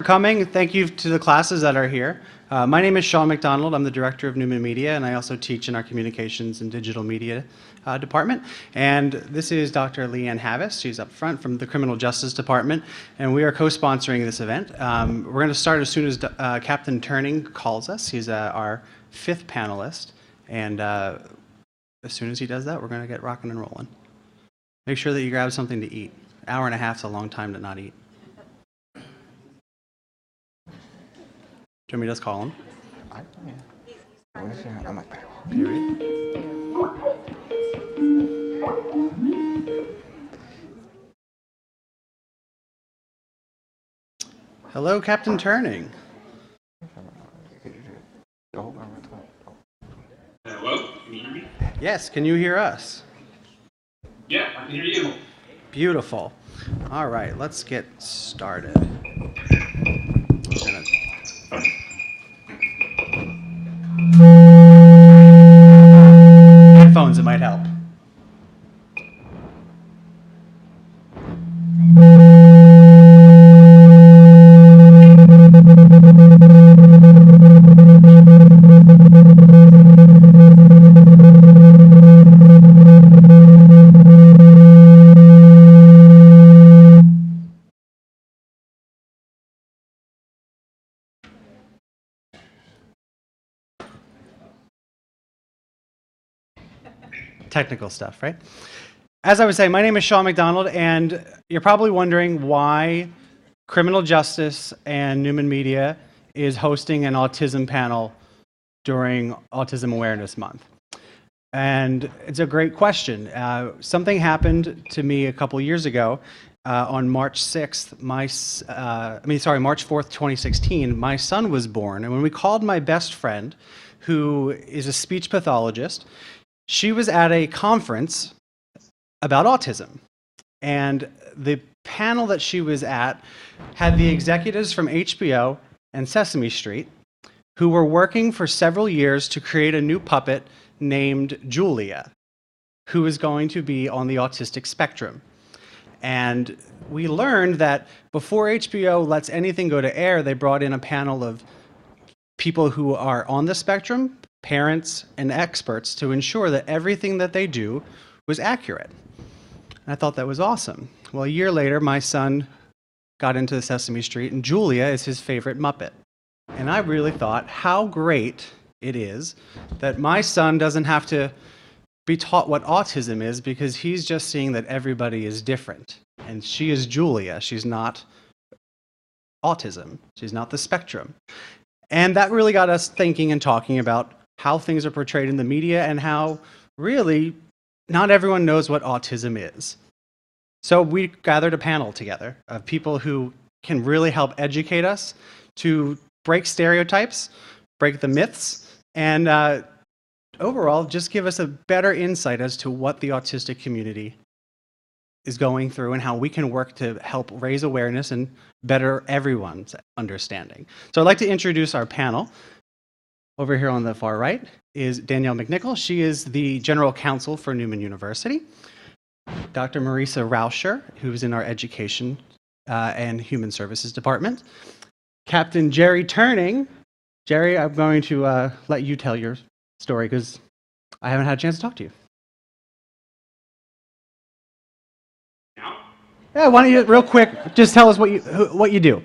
coming. Thank you to the classes that are here. My name is Sean McDonald. I'm the director of Neumann Media, and I also teach in our communications and digital media department. And this is Dr. Leanne Havis. She's up front from the criminal justice department, and we are co-sponsoring this event. We're going to start as soon as Captain Turning calls us. He's our 5th panelist, and as soon as he does that, we're going to get rocking and rolling. Make sure that you grab something to eat. Hour and a half is a long time to not eat. Do you want me to just call him? Period. Hello, Captain Turning. Hello, can you hear me? Yes, can you hear us? Yeah, I can hear you. Beautiful. All right, let's get started. Headphones, it might help. Technical stuff, right? As I was saying, my name is Sean McDonald, and you're probably wondering why Criminal Justice and Neumann Media is hosting an autism panel during Autism Awareness Month. And it's a great question. Something happened to me a couple years ago on March 6th. March 4th, 2016, my son was born. And when we called my best friend, who is a speech pathologist, she was at a conference about autism, and the panel that she was at had the executives from HBO and Sesame Street who were working for several years to create a new puppet named Julia, who is going to be on the autistic spectrum. And we learned that before HBO lets anything go to air, they brought in a panel of people who are on the spectrum, parents and experts, to ensure that everything that they do was accurate. And I thought that was awesome. Well, a year later, my son got into Sesame Street, and Julia is his favorite Muppet. And I really thought how great it is that my son doesn't have to be taught what autism is, because he's just seeing that everybody is different. And she is Julia. She's not autism. She's not the spectrum. And that really got us thinking and talking about how things are portrayed in the media and how really not everyone knows what autism is. So we gathered a panel together of people who can really help educate us to break stereotypes, break the myths, and overall just give us a better insight as to what the autistic community is going through and how we can work to help raise awareness and better everyone's understanding. So I'd like to introduce our panel. Over here on the far right is Danielle McNichol. She is the General Counsel for Neumann University. Dr. Marisa Rauscher, who's in our Education and Human Services Department. Captain Jerry Turning. Jerry, I'm going to let you tell your story because I haven't had a chance to talk to you. Now? Yeah, why don't you, real quick, just tell us what you do.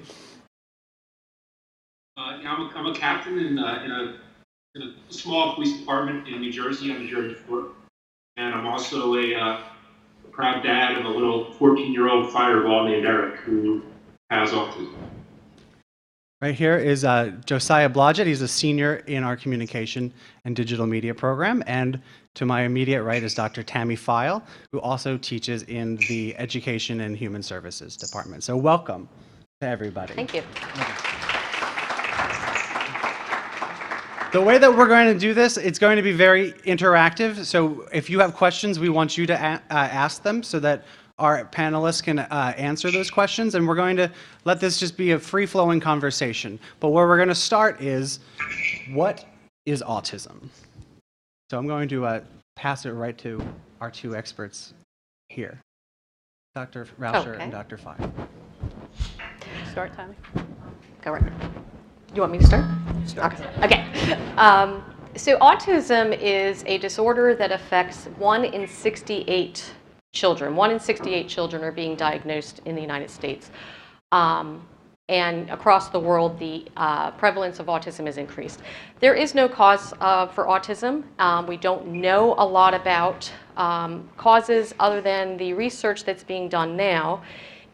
I'm a captain in a small police department in New Jersey on the Jersey Shore, and I'm also a proud dad of a little 14-year-old fireball named Eric who has autism. Right here is Josiah Blodgett. He's a senior in our communication and digital media program. And to my immediate right is Dr. Tammy File, who also teaches in the Education and Human Services Department. So welcome to everybody. Thank you. The way that we're going to do this, it's going to be very interactive. So if you have questions, we want you to ask them so that our panelists can answer those questions. And we're going to let this just be a free-flowing conversation. But where we're going to start is, what is autism? So I'm going to pass it right to our two experts here, Dr. Rauscher and Dr. Fine. Start time. go right. You want me to start? Okay. So autism is a disorder that affects 1 in 68 children. 1 in 68 children are being diagnosed in the United States. And across the world, the prevalence of autism is increased. There is no cause for autism. We don't know a lot about causes other than the research that's being done now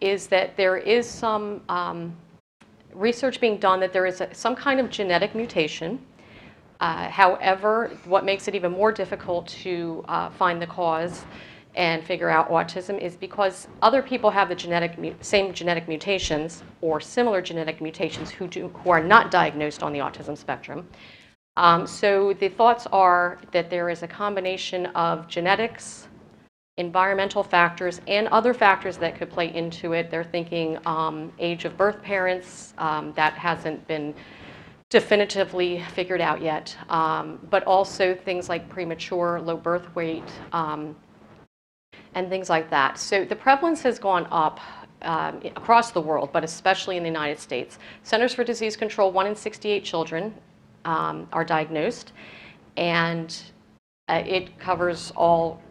is that there is some research being done that there is some kind of genetic mutation. However, what makes it even more difficult to find the cause and figure out autism is because other people have the same genetic mutations or similar genetic mutations who are not diagnosed on the autism spectrum. So the thoughts are that there is a combination of genetics, environmental factors, and other factors that could play into it. They're thinking age of birth parents, that hasn't been definitively figured out yet, but also things like premature, low birth weight, and things like that. So the prevalence has gone up across the world, but especially in the United States. Centers for Disease Control, 1 in 68 children are diagnosed, and it covers all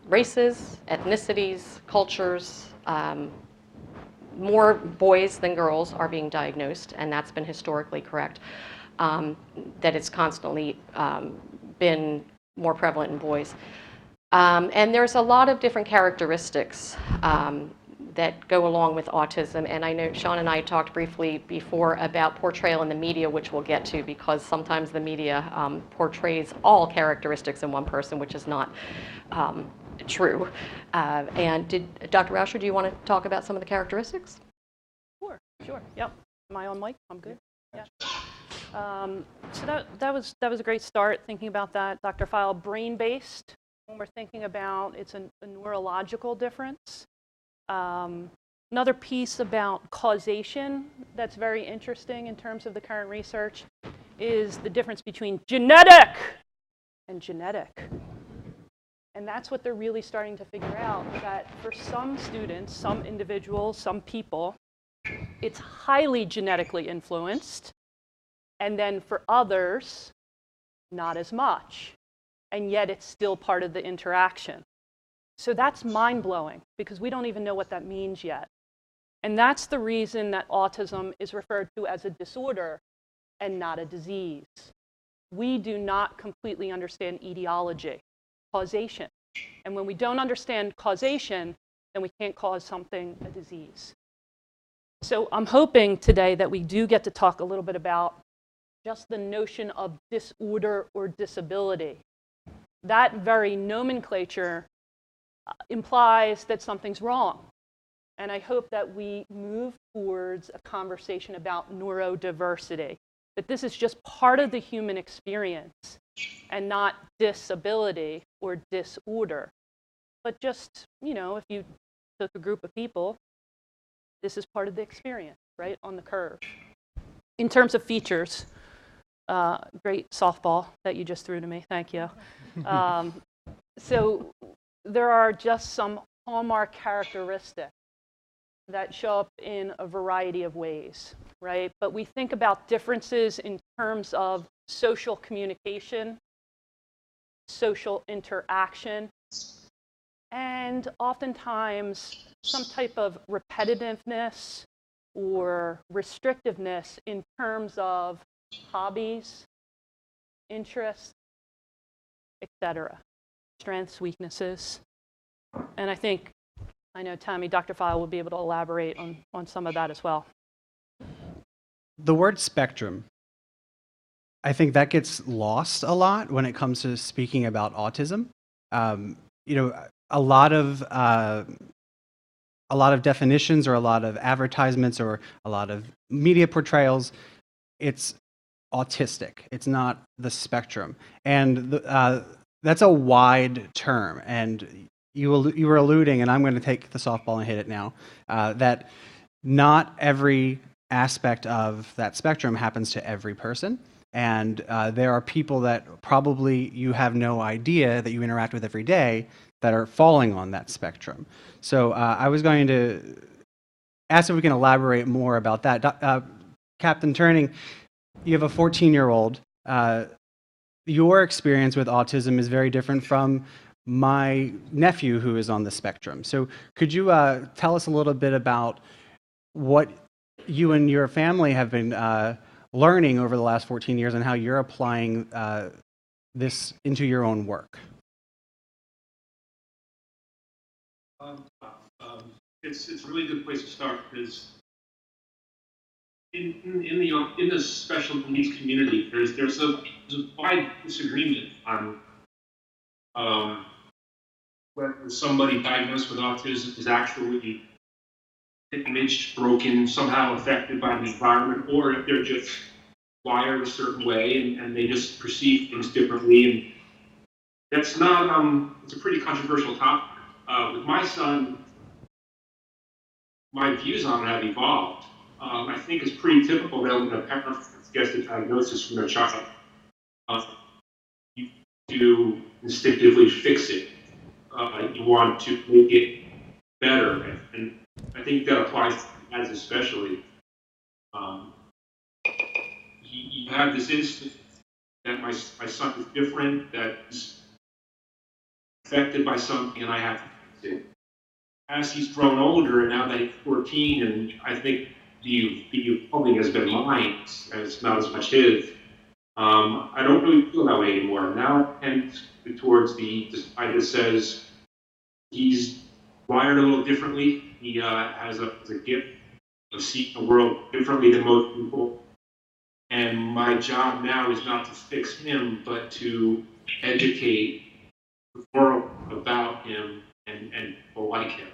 races, ethnicities, cultures. More boys than girls are being diagnosed, and that's been historically correct, that it's constantly been more prevalent in boys. And there's a lot of different characteristics that go along with autism, and I know Sean and I talked briefly before about portrayal in the media, which we'll get to, because sometimes the media portrays all characteristics in one person, which is not true. And Dr. Rauscher, do you want to talk about some of the characteristics? Sure. Yep. Am I on mic? I'm good. Yeah. So that was a great start thinking about that, Dr. File. Brain-based. When we're thinking about it's a neurological difference. Another piece about causation that's very interesting in terms of the current research is the difference between genetic and genetic. And that's what they're really starting to figure out, that for some students, some individuals, some people, it's highly genetically influenced. And then for others, not as much. And yet it's still part of the interaction. So that's mind-blowing because we don't even know what that means yet. And that's the reason that autism is referred to as a disorder and not a disease. We do not completely understand etiology, causation. And when we don't understand causation, then we can't cause something a disease. So I'm hoping today that we do get to talk a little bit about just the notion of disorder or disability. That very nomenclature implies that something's wrong. And I hope that we move towards a conversation about neurodiversity, that this is just part of the human experience and not disability or disorder. But just, if you took a group of people, this is part of the experience, right, on the curve. In terms of features, great softball that you just threw to me, thank you. So there are just some hallmark characteristics that show up in a variety of ways, right? But we think about differences in terms of social communication, social interaction, and oftentimes some type of repetitiveness or restrictiveness in terms of hobbies, interests, etc. Strengths, weaknesses. And I know Tammy, Dr. File will be able to elaborate on some of that as well. The word spectrum, I think that gets lost a lot when it comes to speaking about autism. A lot of definitions or a lot of advertisements or a lot of media portrayals, it's autistic. It's not the spectrum. And that's a wide term. And you were alluding, and I'm going to take the softball and hit it now, that not every aspect of that spectrum happens to every person. And there are people that probably you have no idea that you interact with every day that are falling on that spectrum. So I was going to ask if we can elaborate more about that. Captain Turning, you have a 14-year-old. Your experience with autism is very different from my nephew who is on the spectrum. So could you tell us a little bit about what you and your family have been learning over the last 14 years and how you're applying this into your own work? It's a really good place to start because in the special needs community, there's a wide disagreement on whether somebody diagnosed with autism is actually damaged, broken, somehow affected by the environment, or if they're just wired a certain way and they just perceive things differently. And that's not, it's a pretty controversial topic. With my son, my views on it have evolved. I think it's pretty typical that when a parent gets a diagnosis from their child, you do instinctively fix it. You want to make it better, and I think that applies to dads especially. You have this instinct that my son is different, that he's affected by something, and I have to fix it. As he's grown older, and now that he's 14, and I think the evolving has been mine, it's not as much his. I don't really feel that way anymore. Now I tend towards the side that says he's wired a little differently. He has a gift of seeing the world differently than most people. And my job now is not to fix him, but to educate the world about him and people like him.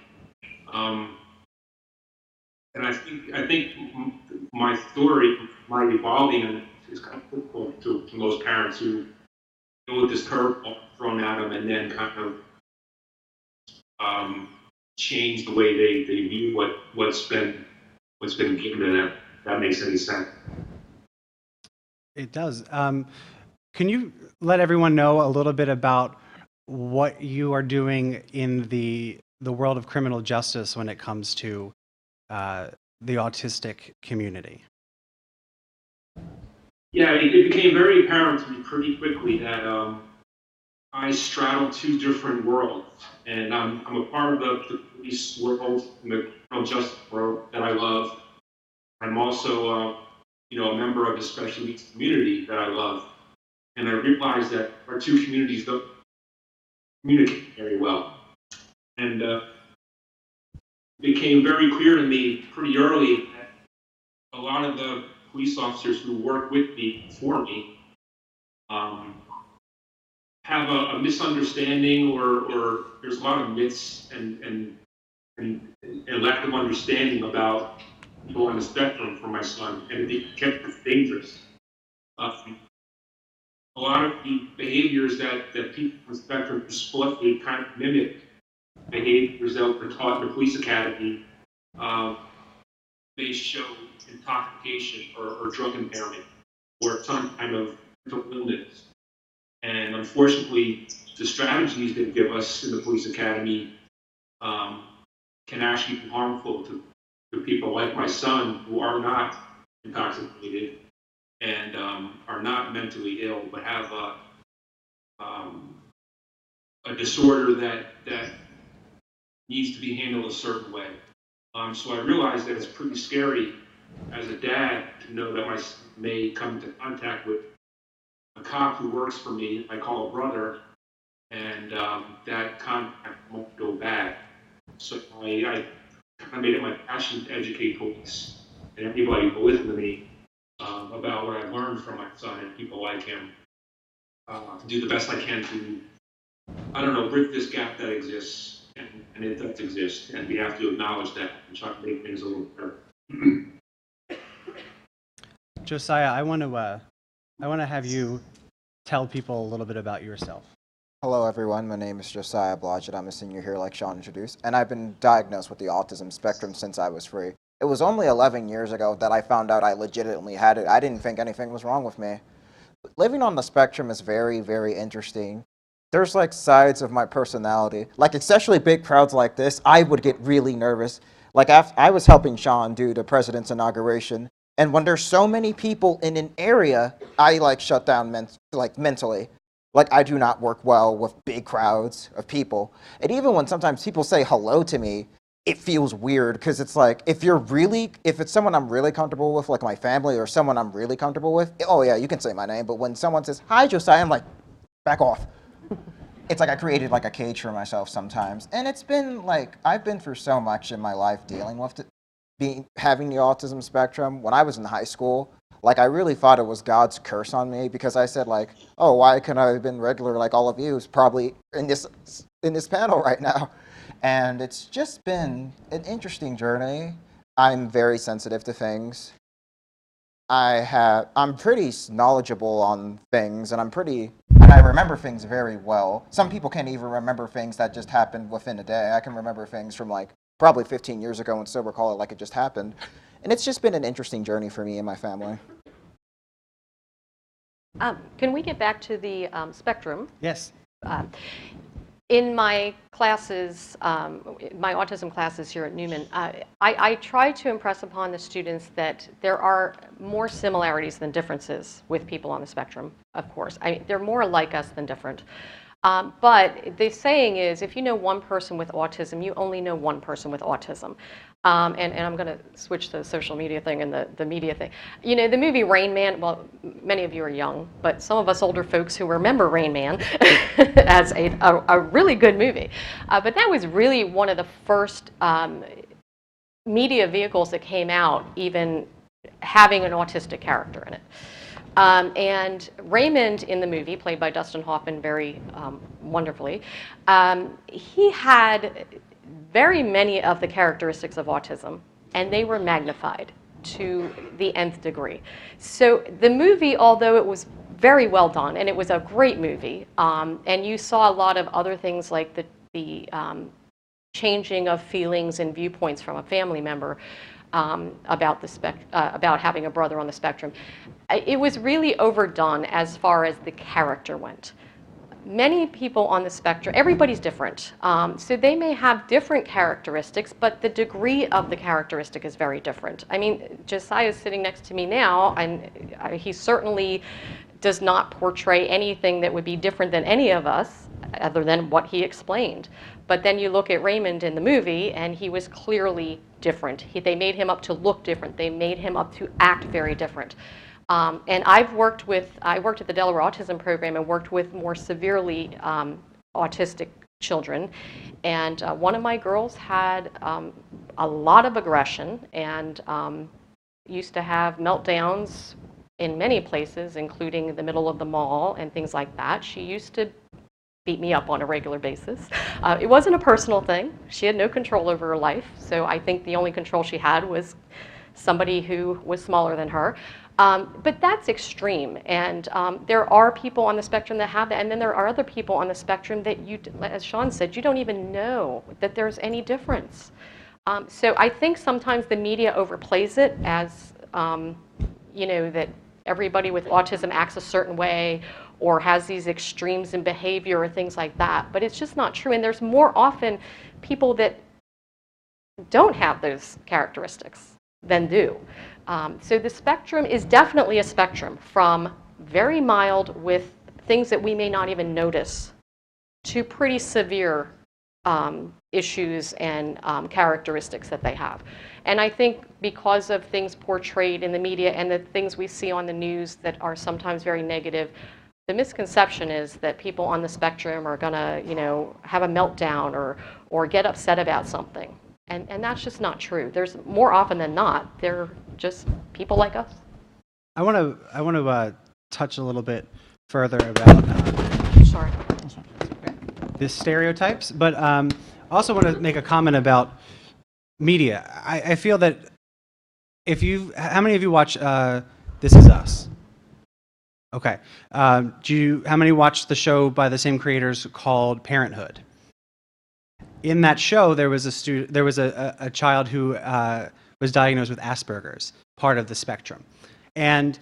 And I think my story, my evolving, is kind of typical to most parents who deal with this curveball thrown at them and then kind of change the way they view what's been given to them. If that makes any sense. It does. Can you let everyone know a little bit about what you are doing in the world of criminal justice when it comes to the autistic community? Yeah, it became very apparent to me pretty quickly that I straddle two different worlds, and I'm a part of the police world and the criminal justice world that I love. I'm also a member of the special needs community that I love, and I realized that our two communities don't communicate very well, and it became very clear to me pretty early that a lot of the police officers who work with me, for me, have a misunderstanding, or there's a lot of myths and lack of understanding about people on the spectrum for my son, and it kept it dangerous. A lot of the behaviors that people on the spectrum display kind of mimic behaviors that were taught in the police academy. They show intoxication or drug impairment or some kind of mental illness. And unfortunately, the strategies they give us in the police academy can actually be harmful to people like my son who are not intoxicated and are not mentally ill, but have a disorder that needs to be handled a certain way. So I realized that it's pretty scary as a dad to know that my son may come into contact with a cop who works for me, I call a brother, and that contact won't go bad. So I kind of made it my passion to educate police and everybody who listen to me about what I learned from my son and people like him, to do the best I can to, bridge this gap that exists. And it does exist, and we have to acknowledge that and try to make things a little better. Josiah, I want to have you tell people a little bit about yourself. Hello everyone, my name is Josiah Blodgett. I'm a senior here like Sean introduced, and I've been diagnosed with the autism spectrum since I was 3. It was only 11 years ago that I found out I legitimately had it. I didn't think anything was wrong with me. Living on the spectrum is very, very interesting. There's like sides of my personality, like especially big crowds like this, I would get really nervous. Like I was helping Sean do the president's inauguration, And when there's so many people in an area, I like shut down mentally. Like, I do not work well with big crowds of people. And even when sometimes people say hello to me, it feels weird because it's like, if it's someone I'm really comfortable with, like my family or someone I'm really comfortable with, oh yeah, you can say my name. But when someone says, hi, Josiah, I'm like, back off. It's like I created like a cage for myself sometimes. And it's been like, I've been through so much in my life dealing with it, having the autism spectrum. When I was in high school, like I really thought it was God's curse on me because I said like, oh, why couldn't I have been regular like all of you who's probably in this panel right now? And it's just been an interesting journey. I'm very sensitive to things. I'm pretty knowledgeable on things, and I remember things very well. Some people can't even remember things that just happened within a day. I can remember things from like probably 15 years ago and still recall it like it just happened. And it's just been an interesting journey for me and my family. Can we get back to the spectrum? Yes. In my classes, my autism classes here at Neumann, I try to impress upon the students that there are more similarities than differences with people on the spectrum, of course. They're more like us than different. But the saying is, if you know one person with autism, you only know one person with autism. And I'm going to switch to the social media thing and the media thing. You know, the movie Rain Man, well, many of you are young, but some of us older folks who remember Rain Man as a really good movie. But that was really one of the first media vehicles that came out even having an autistic character in it. And Raymond in the movie, played by Dustin Hoffman very wonderfully, he had very many of the characteristics of autism, and they were magnified to the nth degree. So the movie, although it was very well done, and it was a great movie, and you saw a lot of other things like the changing of feelings and viewpoints from a family member, about having a brother on the spectrum. It was really overdone as far as the character went. Many people on the spectrum, everybody's different. So they may have different characteristics, but the degree of the characteristic is very different. I mean, Josiah is sitting next to me now, and he certainly does not portray anything that would be different than any of us, other than what he explained. But then you look at Raymond in the movie, and he was clearly different. They made him up to look different. They made him up to act very different. And I worked at the Delaware Autism Program and worked with more severely autistic children. And one of my girls had a lot of aggression and used to have meltdowns in many places, including the middle of the mall and things like that. She used to beat me up on a regular basis. It wasn't a personal thing. She had no control over her life. So I think the only control she had was somebody who was smaller than her. But that's extreme. And there are people on the spectrum that have that. And then there are other people on the spectrum that as Sean said, you don't even know that there's any difference. So I think sometimes the media overplays it as, that everybody with autism acts a certain way or has these extremes in behavior or things like that. But it's just not true. And there's more often people that don't have those characteristics than do. So the spectrum is definitely a spectrum from very mild with things that we may not even notice to pretty severe issues and characteristics that they have. And I think because of things portrayed in the media and the things we see on the news that are sometimes very negative, the misconception is that people on the spectrum are gonna, have a meltdown or get upset about something. And that's just not true. There's more often than not, they're just people like us. I want to touch a little bit further about Sorry. the stereotypes, but I also want to make a comment about media. I feel that how many of you watch This Is Us? Okay. How many watch the show by the same creators called Parenthood? In that show, there was a child who was diagnosed with Asperger's, part of the spectrum. And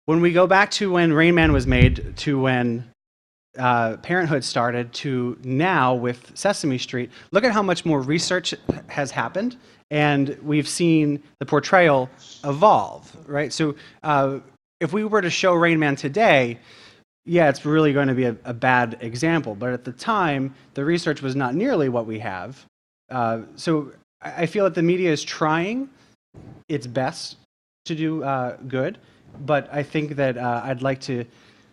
when we go back to when Rain Man was made to when Parenthood started to now with Sesame Street, look at how much more research has happened, and we've seen the portrayal evolve, right? So if we were to show Rain Man today, yeah, it's really going to be a bad example. But at the time, the research was not nearly what we have. So I feel that the media is trying its best to do good, but I think that I'd like to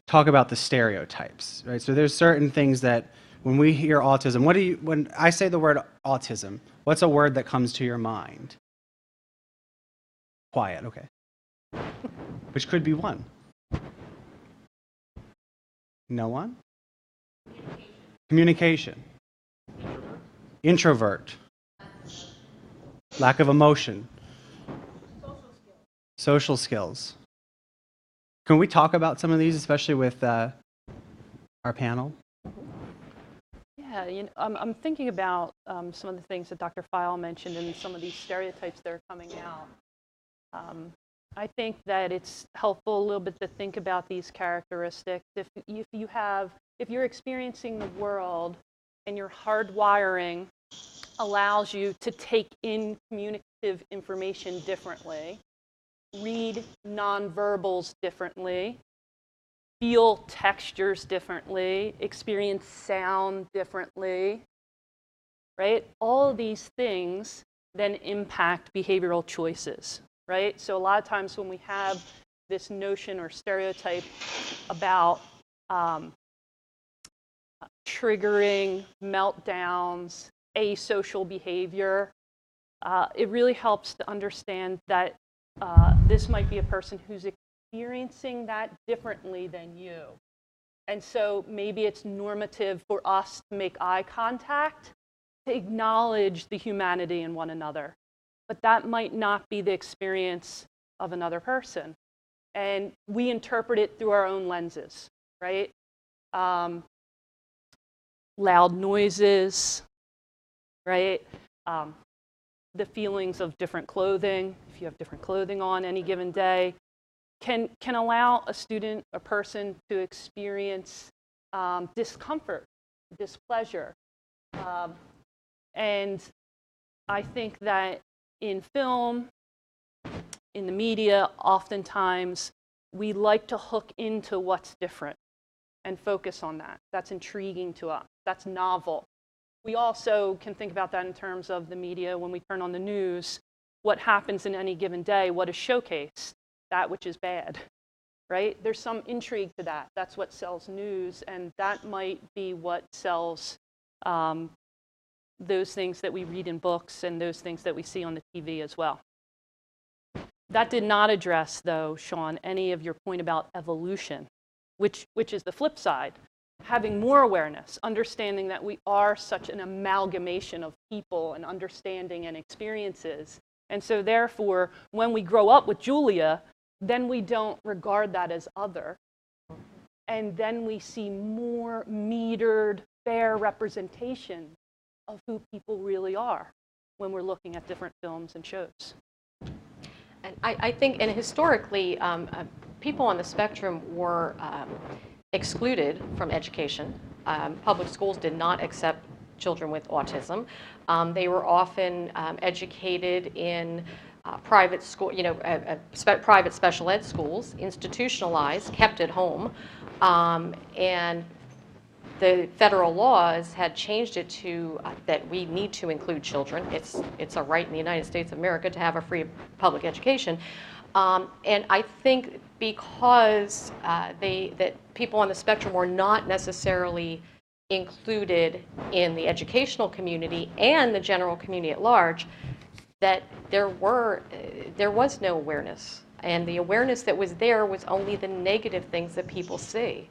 talk about the stereotypes, right? So there's certain things that when we hear autism, when I say the word autism, what's a word that comes to your mind? Quiet, okay. Which could be one. No one? Communication. Introvert. Lack of emotion. Social skills. Can we talk about some of these, especially with our panel? Yeah, I'm thinking about some of the things that Dr. File mentioned and some of these stereotypes that are coming out. I think that it's helpful a little bit to think about these characteristics. If you're experiencing the world and your hardwiring allows you to take in communicative information differently, read nonverbals differently, feel textures differently, experience sound differently, right? All of these things then impact behavioral choices, right? So a lot of times when we have this notion or stereotype about triggering meltdowns, asocial behavior, it really helps to understand that this might be a person who's experiencing that differently than you. And so maybe it's normative for us to make eye contact, to acknowledge the humanity in one another. But that might not be the experience of another person. And we interpret it through our own lenses, right? Loud noises, right? The feelings of different clothing, if you have different clothing on any given day, can allow a student, a person to experience discomfort, displeasure. And I think that in film, in the media, oftentimes we like to hook into what's different and focus on that. That's intriguing to us. That's novel. We also can think about that in terms of the media when we turn on the news. What happens in any given day? What is showcased? That which is bad, right? There's some intrigue to that. That's what sells news, and that might be what sells those things that we read in books and those things that we see on the TV as well. That did not address, though, Sean, any of your point about evolution, which is the flip side. Having more awareness, understanding that we are such an amalgamation of people and understanding and experiences. And so therefore, when we grow up with Julia, then we don't regard that as other. And then we see more metered, fair representation of who people really are when we're looking at different films and shows. And I think, and historically, people on the spectrum were excluded from education. Public schools did not accept children with autism. They were often educated in private school, private special ed schools, institutionalized, kept at home, and the federal laws had changed it to that we need to include children. It's a right in the United States of America to have a free public education. And I think because that people on the spectrum were not necessarily included in the educational community and the general community at large, that there was no awareness. And the awareness that was there was only the negative things that people see.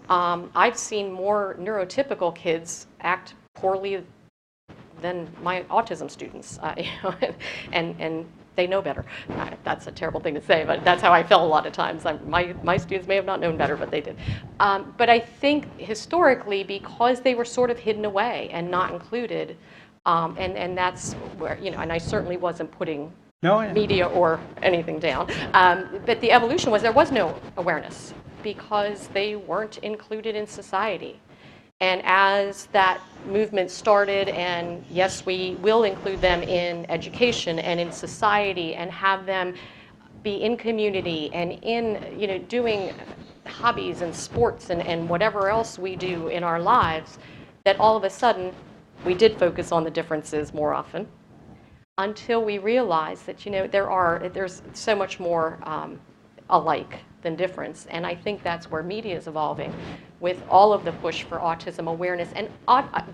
I've seen more neurotypical kids act poorly than my autism students, and they know better. That's a terrible thing to say, but that's how I felt a lot of times. My students may have not known better, but they did. But I think historically, because they were sort of hidden away and not included, and that's where, and I certainly wasn't putting media or anything down, but the evolution was there was no awareness. because they weren't included in society. And as that movement started, and yes, we will include them in education and in society and have them be in community and in, doing hobbies and sports and whatever else we do in our lives, that all of a sudden we did focus on the differences more often until we realized that, there's so much more alike than difference. And I think that's where media is evolving with all of the push for autism awareness and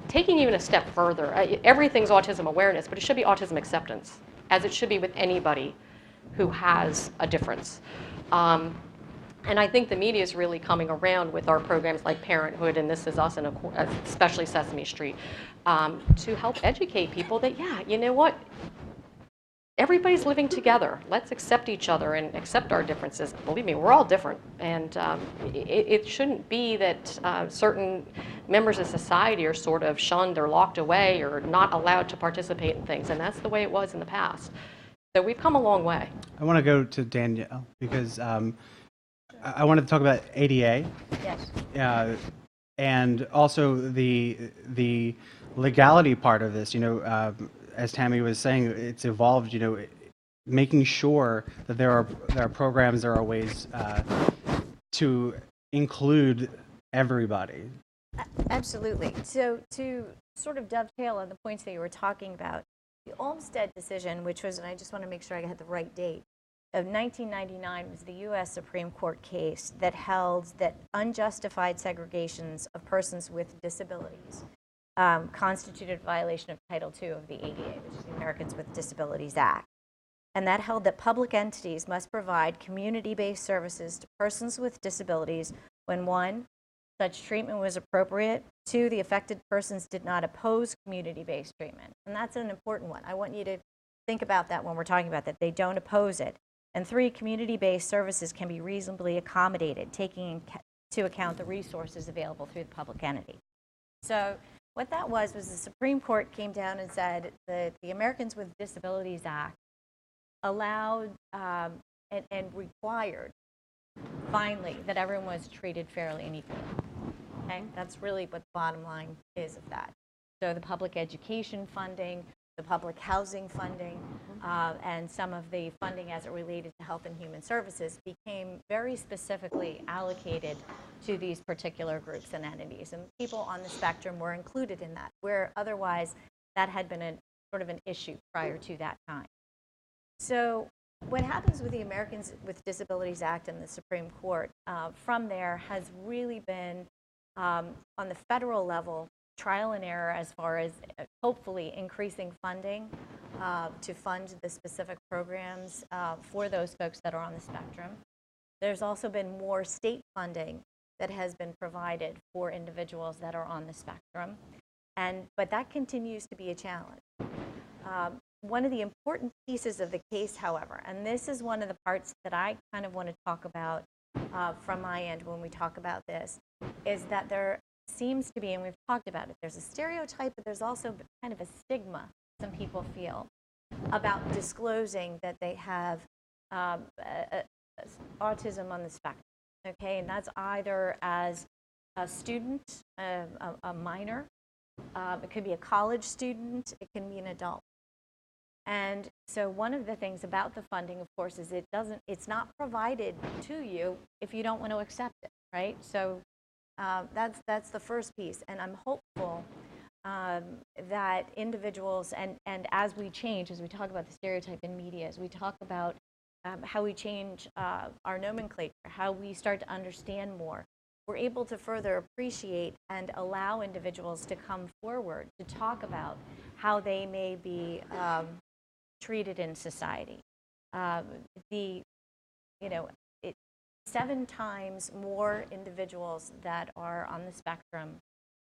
taking even a step further. Everything's autism awareness, but it should be autism acceptance, as it should be with anybody who has a difference. And I think the media is really coming around with our programs like Parenthood, and This Is Us, and especially Sesame Street, to help educate people that, yeah, you know what? Everybody's living together. Let's accept each other and accept our differences. Believe me, we're all different. And it shouldn't be that certain members of society are sort of shunned or locked away or not allowed to participate in things. And that's the way it was in the past. So we've come a long way. I want to go to Danielle because I wanted to talk about ADA. Yes. And also the legality part of this. As Tammy was saying, it's evolved. Making sure that there are programs, there are ways to include everybody. Absolutely. So to sort of dovetail on the points that you were talking about, the Olmstead decision, which was, and I just want to make sure I had the right date, of 1999 was the U.S. Supreme Court case that held that unjustified segregations of persons with disabilities constituted a violation of Title II of the ADA, which is the Americans with Disabilities Act. And that held that public entities must provide community-based services to persons with disabilities when, one, such treatment was appropriate, two, the affected persons did not oppose community-based treatment. And that's an important one. I want you to think about that when we're talking about that. They don't oppose it. And three, community-based services can be reasonably accommodated, taking into account the resources available through the public entity. So what that was the Supreme Court came down and said that the Americans with Disabilities Act allowed and required, finally, that everyone was treated fairly and equally. Okay? That's really what the bottom line is of that. So the public education funding, the public housing funding, and some of the funding as it related to health and human services became very specifically allocated to these particular groups and entities. And people on the spectrum were included in that, where otherwise that had been sort of an issue prior to that time. So what happens with the Americans with Disabilities Act and the Supreme Court from there has really been, on the federal level, trial and error as far as hopefully increasing funding to fund the specific programs for those folks that are on the spectrum. There's also been more state funding that has been provided for individuals that are on the spectrum, but that continues to be a challenge. One of the important pieces of the case, however, and this is one of the parts that I kind of want to talk about from my end when we talk about this, is that there seems to be, and we've talked about it, there's a stereotype, but there's also kind of a stigma some people feel about disclosing that they have autism on the spectrum. Okay, and that's either as a student, a minor, it could be a college student, it can be an adult. And so one of the things about the funding, of course, is it's not provided to you if you don't want to accept it, right? So that's the first piece, and I'm hopeful that individuals, and as we change, as we talk about the stereotype in media, as we talk about how we change our nomenclature, how we start to understand more, we're able to further appreciate and allow individuals to come forward to talk about how they may be treated in society. 7 times more individuals that are on the spectrum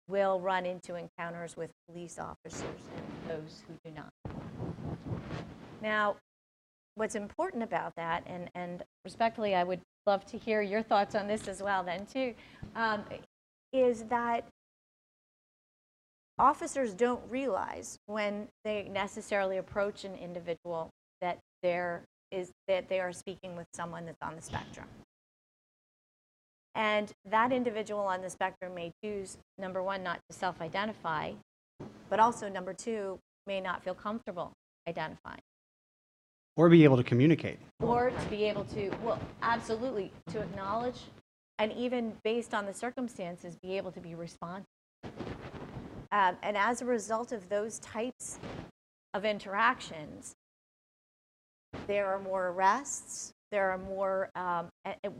will run into encounters with police officers than those who do not. Now, what's important about that, and respectfully, I would love to hear your thoughts on this as well then too, is that officers don't realize when they necessarily approach an individual that they are speaking with someone that's on the spectrum. And that individual on the spectrum may choose, number one, not to self-identify, but also, number two, may not feel comfortable identifying. Or be able to communicate. Or to be able to, well, absolutely, to acknowledge, and even based on the circumstances, be able to be responsive. And as a result of those types of interactions, there are more arrests, there are more,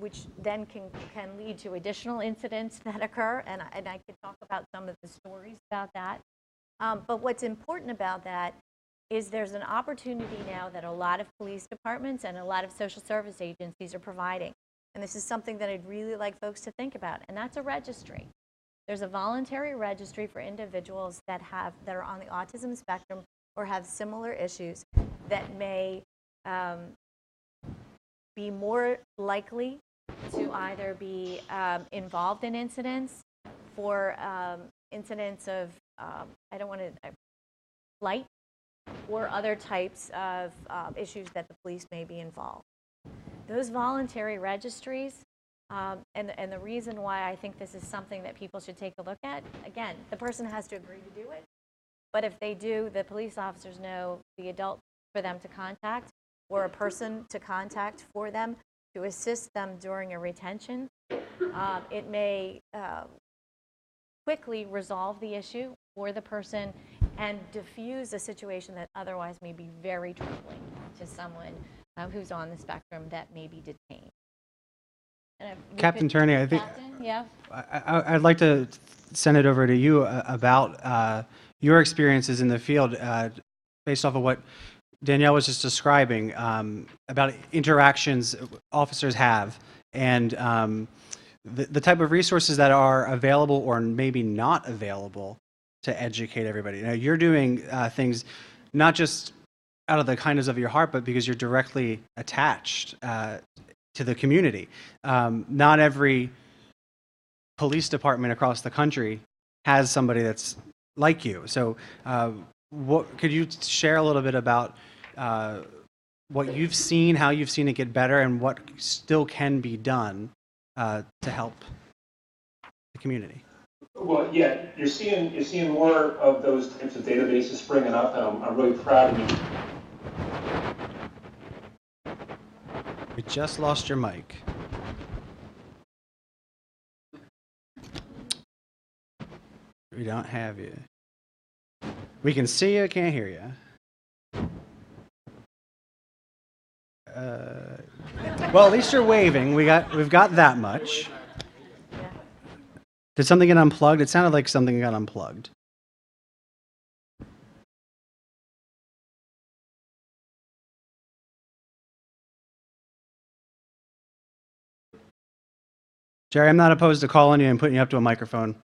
which then can lead to additional incidents that occur, and I could talk about some of the stories about that. But what's important about that is there's an opportunity now that a lot of police departments and a lot of social service agencies are providing. And this is something that I'd really like folks to think about, and that's a registry. There's a voluntary registry for individuals that are on the autism spectrum or have similar issues that may be more likely to either be involved in incidents for incidents of, flight, or other types of issues that the police may be involved. Those voluntary registries, and the reason why I think this is something that people should take a look at, again, the person has to agree to do it, but if they do, the police officers know the adult for them to contact, or a person to contact for them to assist them during a retention. It may quickly resolve the issue for the person and diffuse a situation that otherwise may be very troubling to someone who's on the spectrum that may be detained. Captain Turney, I think Captain, yeah. I'd like to send it over to you about your experiences in the field based off of what Danielle was just describing about interactions officers have and the type of resources that are available or maybe not available to educate everybody. Now, you're doing things not just out of the kindness of your heart, but because you're directly attached to the community. Not every police department across the country has somebody that's like you. So what could you share a little bit about what you've seen, how you've seen it get better, and what still can be done to help the community? Well, yeah, you're seeing more of those types of databases springing up, and I'm really proud of you. We just lost your mic. We don't have you. We can see you, can't hear you. Well, at least you're waving. We've got that much. Did something get unplugged? It sounded like something got unplugged. Jerry, I'm not opposed to calling you and putting you up to a microphone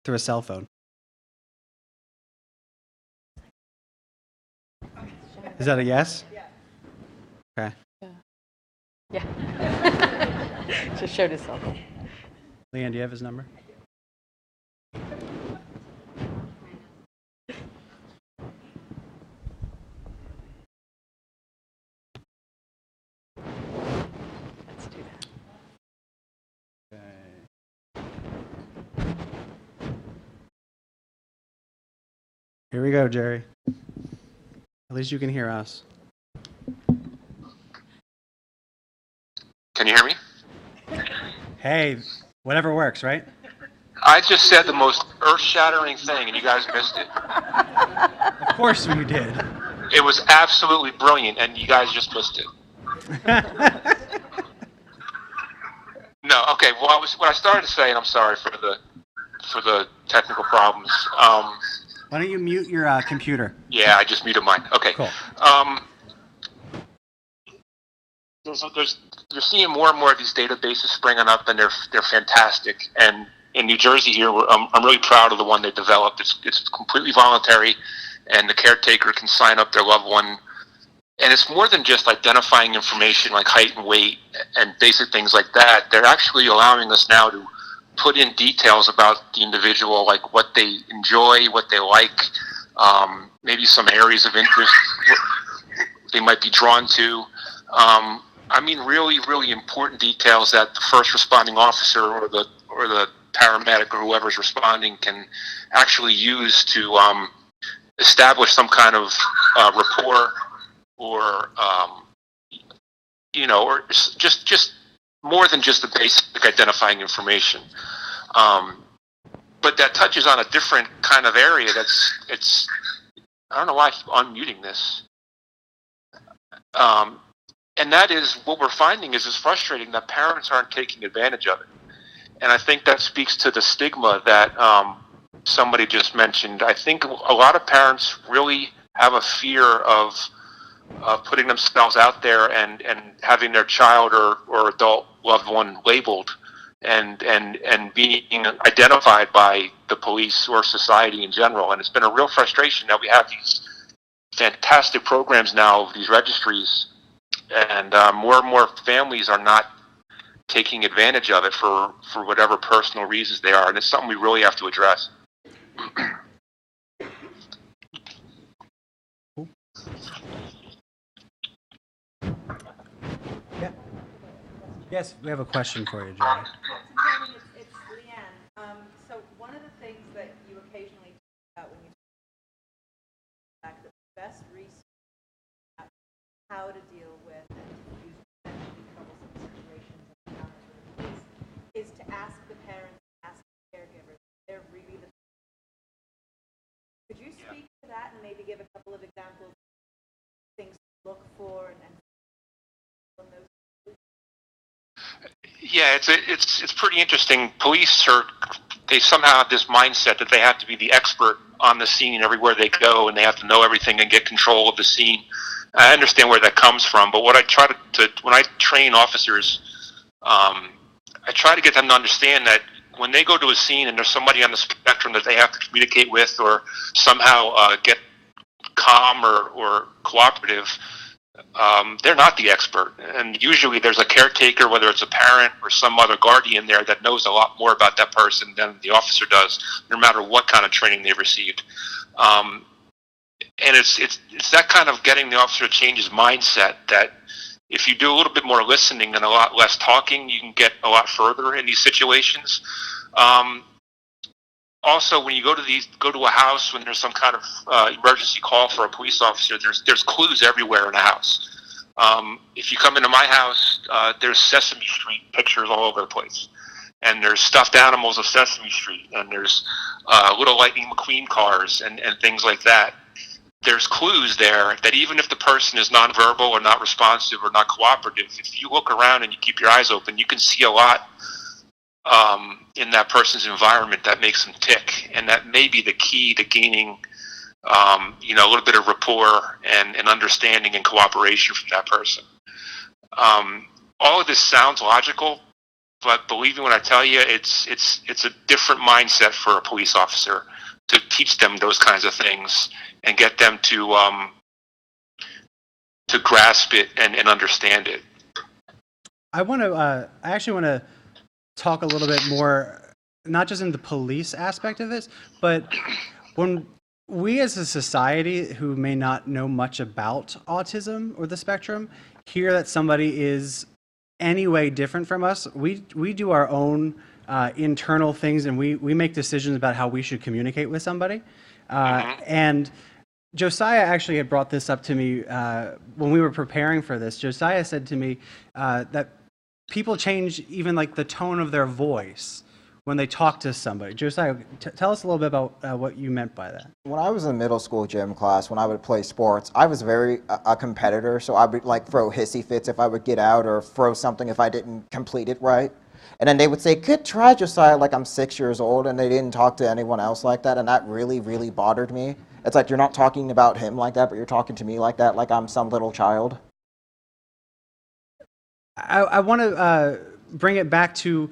through a cell phone. Is that a yes? Okay. Yeah. Just showed his cell phone. Leanne, do you have his number? Let's do that. Okay. Here we go, Jerry. At least you can hear us. Can you hear me? Hey, whatever works, right? I just said the most earth-shattering thing, and you guys missed it. Of course you did. It was absolutely brilliant, and you guys just missed it. No, okay. Well, what I started to say, and I'm sorry for the technical problems. Why don't you mute your computer? Yeah, I just muted mine. Okay. Cool. You're seeing more and more of these databases springing up, and they're fantastic. And in New Jersey here, I'm really proud of the one they developed. It's completely voluntary, and the caretaker can sign up their loved one. And it's more than just identifying information like height and weight and basic things like that. They're actually allowing us now to put in details about the individual, like what they enjoy, what they like, maybe some areas of interest they might be drawn to. I mean, really, really important details that the first responding officer or the paramedic or whoever's responding can actually use to establish some kind of rapport, or or just more than just the basic identifying information. But that touches on a different kind of area. It's I don't know why I keep unmuting this. And that is what we're finding is it's frustrating that parents aren't taking advantage of it. And I think that speaks to the stigma that somebody just mentioned. I think a lot of parents really have a fear of putting themselves out there and having their child or adult loved one labeled and being identified by the police or society in general. And it's been a real frustration that we have these fantastic programs now, these registries, and more and more families are not taking advantage of it for whatever personal reasons they are, and it's something we really have to address. Yeah. Yes, we have a question for you, Joey. It's Leanne. So one of the things that you occasionally talk about when you talk about the best research about how to deal with and use potentially troublesome situations and encounters with the police is to ask the parents, ask the caregivers. They're really the. Could you speak to that and maybe give a couple of examples of things to look for and on those? Yeah, it's pretty interesting. Police they somehow have this mindset that they have to be the expert on the scene everywhere they go, and they have to know everything and get control of the scene. I understand where that comes from, but what I try to when I train officers, I try to get them to understand that when they go to a scene and there's somebody on the spectrum that they have to communicate with or somehow get calm or cooperative, they're not the expert. And usually there's a caretaker, whether it's a parent or some other guardian there, that knows a lot more about that person than the officer does, no matter what kind of training they've received. And it's that kind of getting the officer to change his mindset that if you do a little bit more listening and a lot less talking, you can get a lot further in these situations. Also, when you go to a house when there's some kind of emergency call for a police officer, there's clues everywhere in the house. If you come into my house, there's Sesame Street pictures all over the place, and there's stuffed animals of Sesame Street, and there's little Lightning McQueen cars and things like that. There's clues there that even if the person is nonverbal or not responsive or not cooperative, if you look around and you keep your eyes open, you can see a lot in that person's environment that makes them tick, and that may be the key to gaining a little bit of rapport and understanding and cooperation from that person. All of this sounds logical, but believe me when I tell you, it's a different mindset for a police officer to teach them those kinds of things and get them to grasp it and understand it. I actually want to talk a little bit more, not just in the police aspect of this, but when we as a society who may not know much about autism or the spectrum hear that somebody is any way different from us, we do our own internal things, and we make decisions about how we should communicate with somebody. And Josiah actually had brought this up to me when we were preparing for this. Josiah said to me that people change even like the tone of their voice when they talk to somebody. Josiah, tell us a little bit about what you meant by that. When I was in middle school gym class, when I would play sports, I was very a competitor, so I would like throw hissy fits if I would get out or throw something if I didn't complete it right. And then they would say, "Good try, Josiah," like I'm 6 years old, and they didn't talk to anyone else like that, and that really, really bothered me. It's like you're not talking about him like that, but you're talking to me like that, like I'm some little child. I want to bring it back to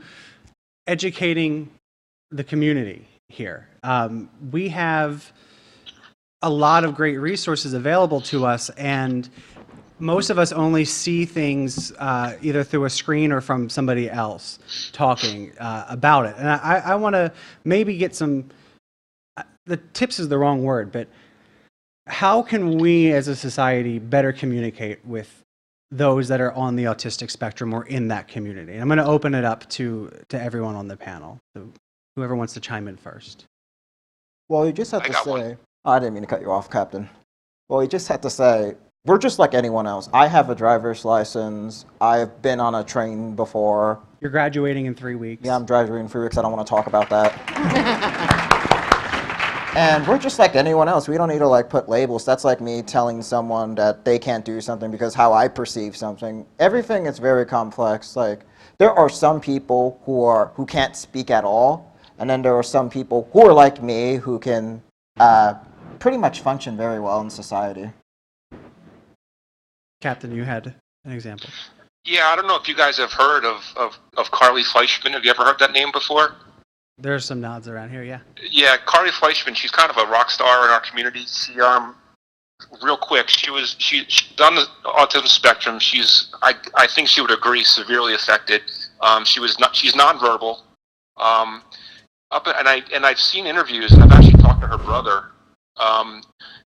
educating the community here. We have a lot of great resources available to us, and most of us only see things either through a screen or from somebody else talking about it. And I want to maybe get some, the tips is the wrong word, but how can we as a society better communicate with those that are on the autistic spectrum or in that community. And I'm going to open it up to everyone on the panel. So whoever wants to chime in first. Well, you just have I to got say, one. I didn't mean to cut you off, Captain. Well, you just have to say, we're just like anyone else. I have a driver's license. I've been on a train before. You're graduating in 3 weeks. Yeah, I'm graduating 3 weeks. I don't want to talk about that. And we're just like anyone else. We don't need to like put labels. That's like me telling someone that they can't do something because how I perceive something. Everything is very complex. Like there are some people who can't speak at all, and then there are some people who are like me who can pretty much function very well in society. Captain, you had an example. Yeah, I don't know if you guys have heard of Carly Fleischman. Have you ever heard that name before? There's some nods around here, yeah. Yeah, Carly Fleischman, she's kind of a rock star in our community. She, real quick, she's on the autism spectrum. I think she would agree, severely affected. She's nonverbal. And I've seen interviews, and I've actually talked to her brother.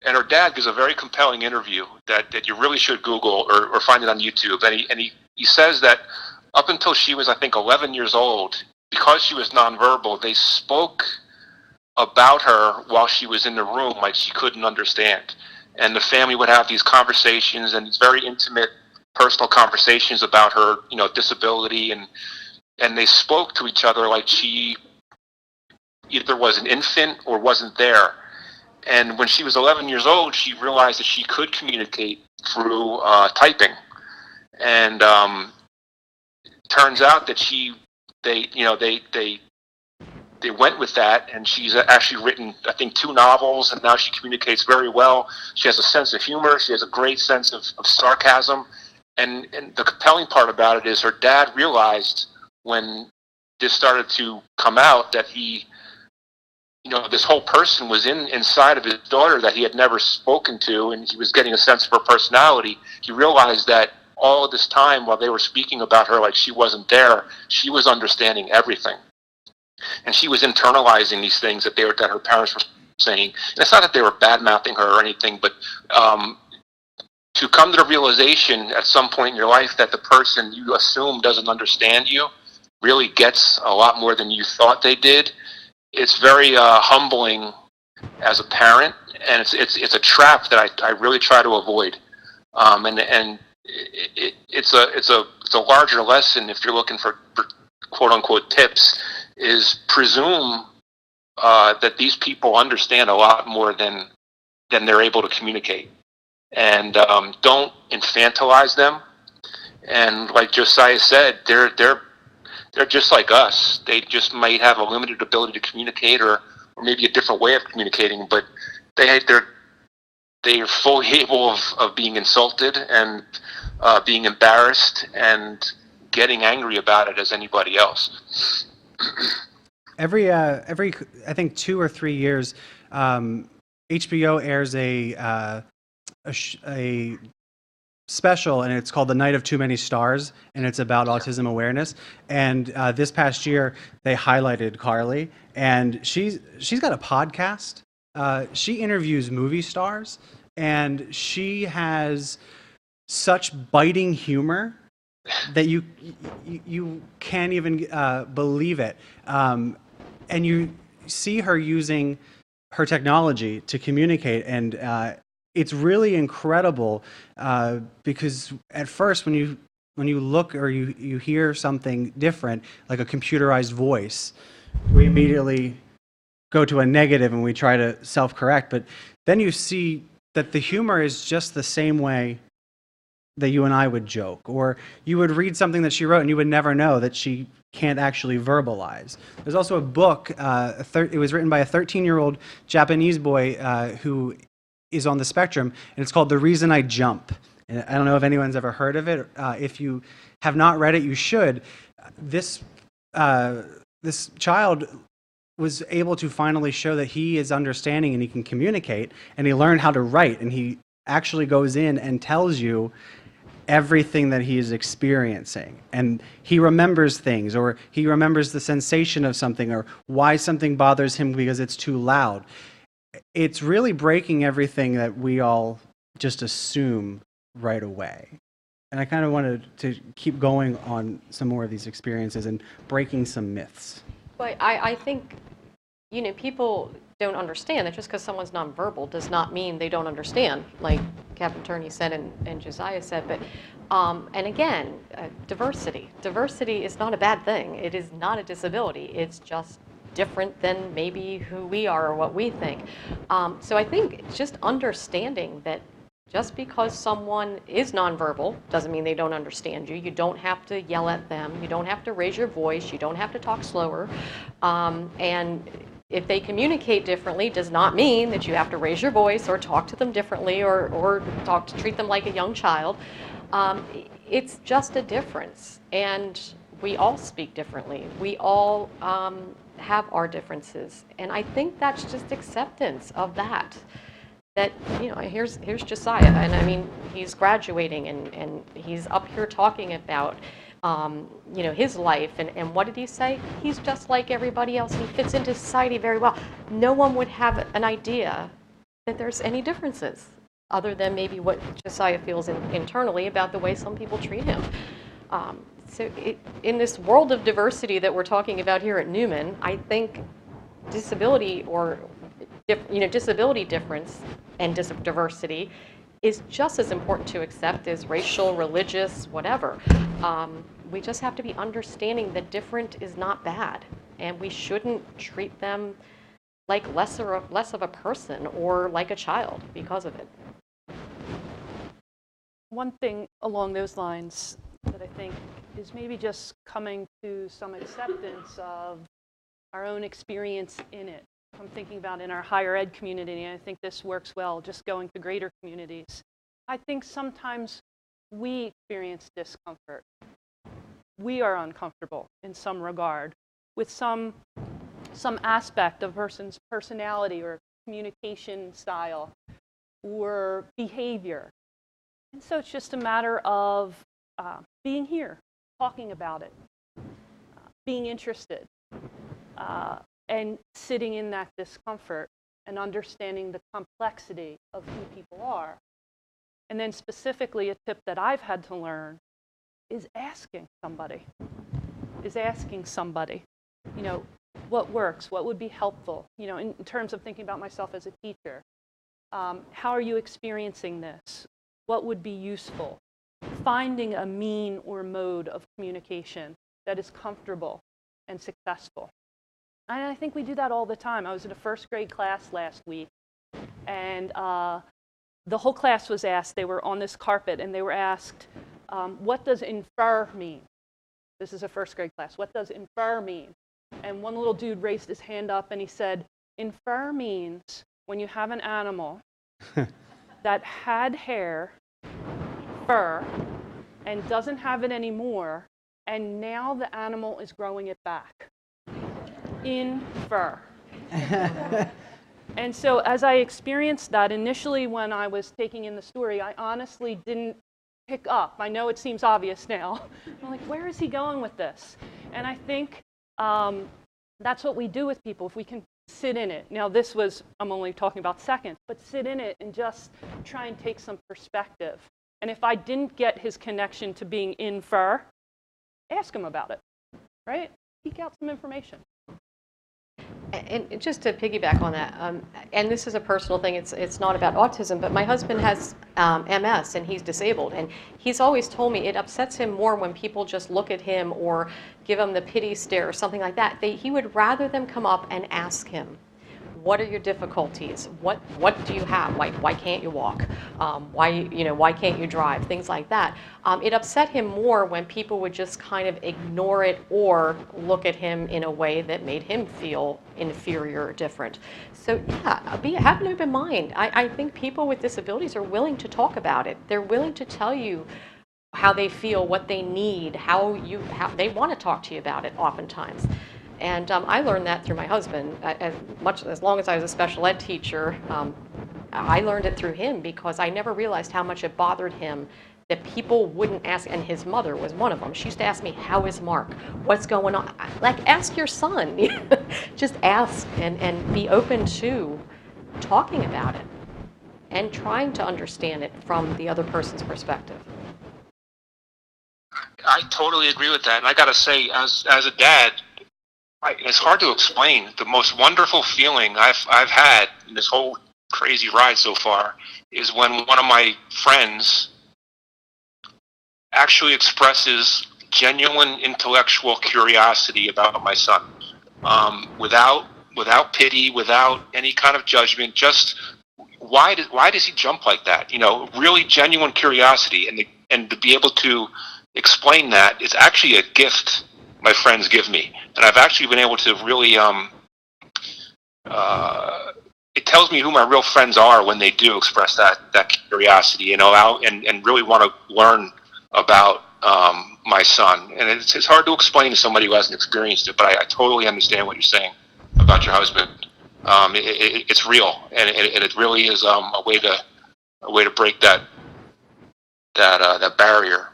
And her dad gives a very compelling interview that you really should Google or find it on YouTube. And he says that up until she was, I think, 11 years old, because she was nonverbal, they spoke about her while she was in the room like she couldn't understand. And the family would have these conversations, and these very intimate, personal conversations about her, disability, and they spoke to each other like she either was an infant or wasn't there. And when she was 11 years old, she realized that she could communicate through typing. And turns out that they went with that, and she's actually written, I think, 2 novels, and now she communicates very well. She has a sense of humor. She has a great sense of sarcasm. And the compelling part about it is her dad realized when this started to come out that this whole person was inside of his daughter that he had never spoken to, and he was getting a sense of her personality. He realized that all of this time while they were speaking about her like she wasn't there, she was understanding everything. And she was internalizing these things that her parents were saying. And it's not that they were bad-mouthing her or anything, but to come to the realization at some point in your life that the person you assume doesn't understand you really gets a lot more than you thought they did, it's very humbling as a parent, and it's a trap that I really try to avoid. And it's a larger lesson if you're looking for quote unquote tips, is presume that these people understand a lot more than they're able to communicate, and don't infantilize them. And like Josiah said, they're just like us. They just might have a limited ability to communicate, or maybe a different way of communicating, but they're fully able of being insulted and being embarrassed and getting angry about it as anybody else. Every I think 2 or 3 years, HBO airs a special, and it's called The Night of Too Many Stars, and it's about autism awareness. And this past year, they highlighted Carly, and she's got a podcast. She interviews movie stars, and she has such biting humor that you can't even believe it. And you see her using her technology to communicate, and it's really incredible because at first when you look or you hear something different, like a computerized voice, we immediately go to a negative and we try to self-correct. But then you see that the humor is just the same way that you and I would joke, or you would read something that she wrote and you would never know that she can't actually verbalize. There's also a book, it was written by a 13-year-old Japanese boy who is on the spectrum, and it's called The Reason I Jump. And I don't know if anyone's ever heard of it. If you have not read it, you should. This child was able to finally show that he is understanding and he can communicate, and he learned how to write, and he actually goes in and tells you everything that he is experiencing, and he remembers things, or he remembers the sensation of something, or why something bothers him because it's too loud. It's really breaking everything that we all just assume right away. and I kind of wanted to keep going on some more of these experiences and breaking some myths. But I think, people don't understand that just because someone's nonverbal does not mean they don't understand, like Captain Turney said and Josiah said. But, and again, diversity. Diversity is not a bad thing. It is not a disability. It's just different than maybe who we are or what we think. So I think just understanding that just because someone is nonverbal doesn't mean they don't understand you. You don't have to yell at them. You don't have to raise your voice. You don't have to talk slower. And if they communicate differently does not mean that you have to raise your voice or talk to them differently or treat them like a young child. It's just a difference. And we all speak differently. We all have our differences. And I think that's just acceptance of that. That, here's Josiah, and I mean, he's graduating and he's up here talking about, his life, and what did he say? He's just like everybody else, and he fits into society very well. No one would have an idea that there's any differences, other than maybe what Josiah feels internally about the way some people treat him. So in this world of diversity that we're talking about here at Neumann, I think disability or disability difference and diversity is just as important to accept as racial, religious, whatever. We just have to be understanding that different is not bad, and we shouldn't treat them like less of a person or like a child because of it. One thing along those lines that I think is maybe just coming to some acceptance of our own experience in it. I'm thinking about in our higher ed community, and I think this works well, just going to greater communities. I think sometimes we experience discomfort. We are uncomfortable in some regard with some aspect of a person's personality or communication style or behavior. And so it's just a matter of being here, talking about it, being interested. And sitting in that discomfort and understanding the complexity of who people are. And then specifically a tip that I've had to learn is asking somebody, what works, what would be helpful, in terms of thinking about myself as a teacher. How are you experiencing this? What would be useful? Finding a mean or mode of communication that is comfortable and successful. And I think we do that all the time. I was in a first grade class last week, and the whole class was asked, they were on this carpet, and they were asked, what does infer mean? This is a first grade class. What does infer mean? And one little dude raised his hand up, and he said, infer means when you have an animal that had hair, fur, and doesn't have it anymore, and now the animal is growing it back. Infer. And so as I experienced that initially when I was taking in the story, I honestly didn't pick up. I know it seems obvious now. I'm like, where is he going with this? And I think that's what we do with people, if we can sit in it. Now this was, I'm only talking about seconds, but sit in it and just try and take some perspective. And if I didn't get his connection to being infer, ask him about it, right? Seek out some information. And just to piggyback on that, and this is a personal thing, it's not about autism, but my husband has MS and he's disabled, and he's always told me it upsets him more when people just look at him or give him the pity stare or something like that. He would rather them come up and ask him, what are your difficulties? What do you have? Why can't you walk? Why can't you drive? Things like that. It upset him more when people would just kind of ignore it or look at him in a way that made him feel inferior or different. So yeah, have an open mind. I think people with disabilities are willing to talk about it. They're willing to tell you how they feel, what they need, how they want to talk to you about it oftentimes. And I learned that through my husband. As long as I was a special ed teacher, I learned it through him because I never realized how much it bothered him that people wouldn't ask, and his mother was one of them. She used to ask me, how is Mark? What's going on? Like, ask your son. Just ask and be open to talking about it and trying to understand it from the other person's perspective. I totally agree with that. And I got to say, as a dad, it's hard to explain. The most wonderful feeling I've had in this whole crazy ride so far is when one of my friends actually expresses genuine intellectual curiosity about my son, without pity, without any kind of judgment. Just why does he jump like that? You know, really genuine curiosity, and to be able to explain that is actually a gift my friends give me, and I've actually been able to really it tells me who my real friends are when they do express that curiosity, you know, out and really want to learn about my son. And it's hard to explain to somebody who hasn't experienced it, but I totally understand what you're saying about your husband. It's real, and it really is a way to break that barrier.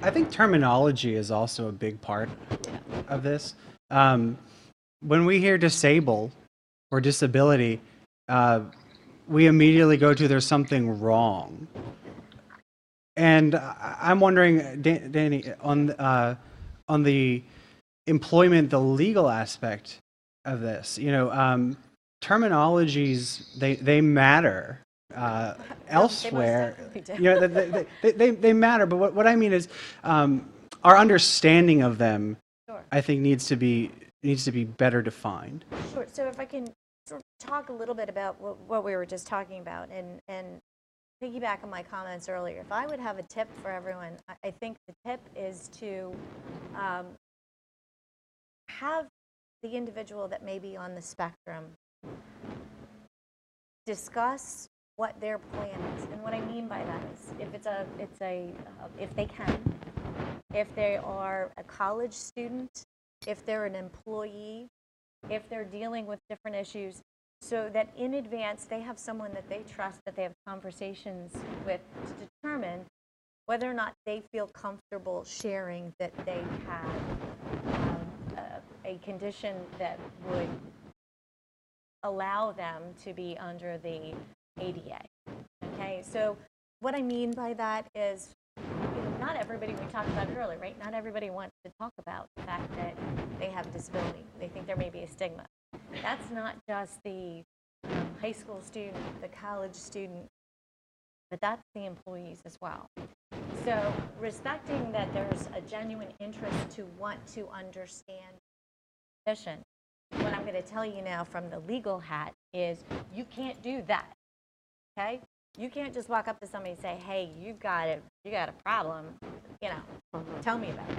I think terminology is also a big part of this. When we hear disable or disability, we immediately go to there's something wrong. And I'm wondering, Danny, on the employment, the legal aspect of this, you know, terminologies, they matter elsewhere. definitely do. You know, they matter, but what I mean is our understanding of them, Sure. I think, needs to be better defined. Sure. So if I can sort of talk a little bit about what we were just talking about and piggyback on my comments earlier, if I would have a tip for everyone, I think the tip is to have the individual that may be on the spectrum discuss what their plan is. And what I mean by that is if they can, if they are a college student, if they're an employee, if they're dealing with different issues, so that in advance they have someone that they trust, that they have conversations with to determine whether or not they feel comfortable sharing that they have a condition that would allow them to be under the ADA. Okay, so what I mean by that is, not everybody, we talked about it earlier, right? Not everybody wants to talk about the fact that they have a disability. They think there may be a stigma. That's not just the high school student, the college student, but that's the employees as well. So respecting that there's a genuine interest to want to understand the condition, what I'm going to tell you now from the legal hat is you can't do that, okay? You can't just walk up to somebody and say, hey, you got a problem, you know, tell me about it.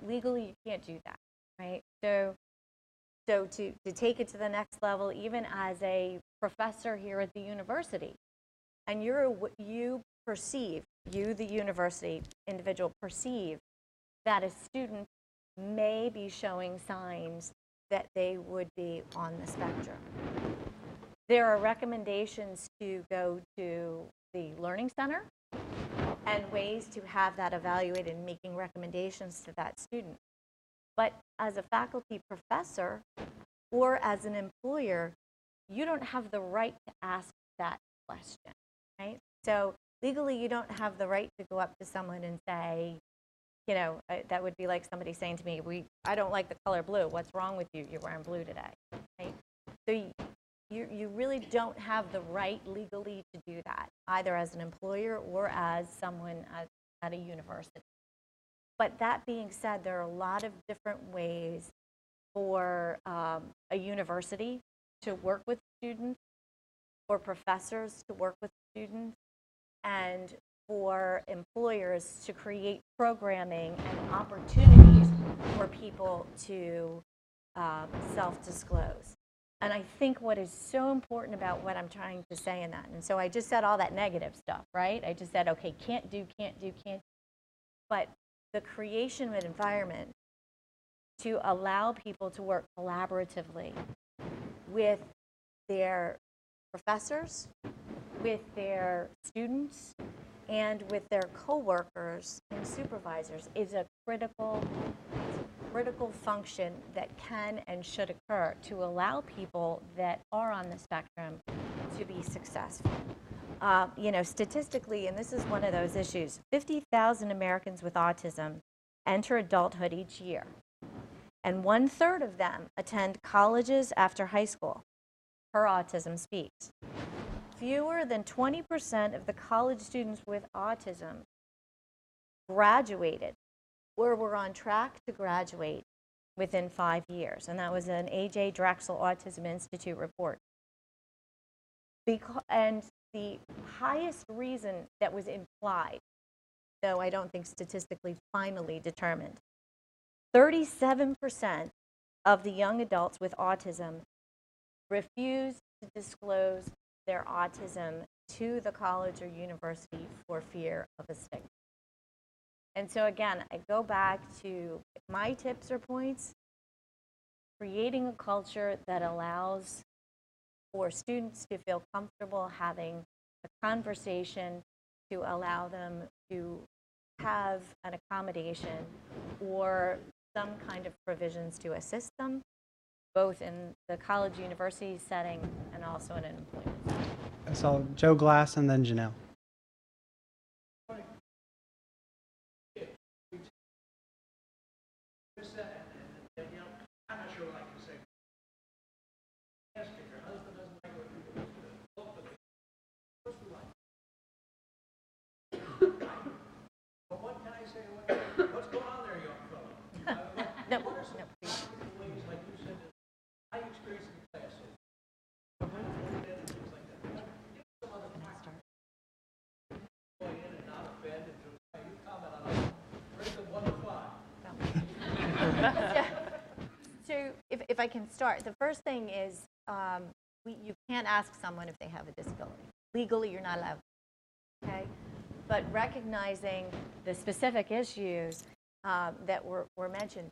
Legally, you can't do that, right? So to take it to the next level, even as a professor here at the university, and you perceive, the university individual perceive that a student may be showing signs that they would be on the spectrum. There are recommendations to go to the Learning Center and ways to have that evaluated and making recommendations to that student. But as a faculty professor or as an employer, you don't have the right to ask that question, right? So legally, you don't have the right to go up to someone and say, you know, that would be like somebody saying to me, I don't like the color blue. What's wrong with you? You're wearing blue today, right? So you really don't have the right legally to do that, either as an employer or as someone at a university. But that being said, there are a lot of different ways for a university to work with students, for professors to work with students, and for employers to create programming and opportunities for people to self-disclose. And I think what is so important about what I'm trying to say in that, and so I just said all that negative stuff, right? I just said, okay, can't do. But the creation of an environment to allow people to work collaboratively with their professors, with their students, and with their coworkers and supervisors is a critical function that can and should occur to allow people that are on the spectrum to be successful. Statistically, and this is one of those issues, 50,000 Americans with autism enter adulthood each year, and 1/3 of them attend colleges after high school, per Autism Speaks. Fewer than 20% of the college students with autism graduated or were on track to graduate within 5 years, and that was an A.J. Drexel Autism Institute report. And the highest reason that was implied, though I don't think statistically finally determined, 37% of the young adults with autism refused to disclose their autism to the college or university for fear of a stigma. And so again, I go back to my tips or points, creating a culture that allows for students to feel comfortable having a conversation, to allow them to have an accommodation or some kind of provisions to assist them, both in the college university setting and also in an employment setting. So Joe Glass and then Janelle. So if I can start, the first thing is you can't ask someone if they have a disability. Legally, you're not allowed, okay? But recognizing the specific issues that were mentioned,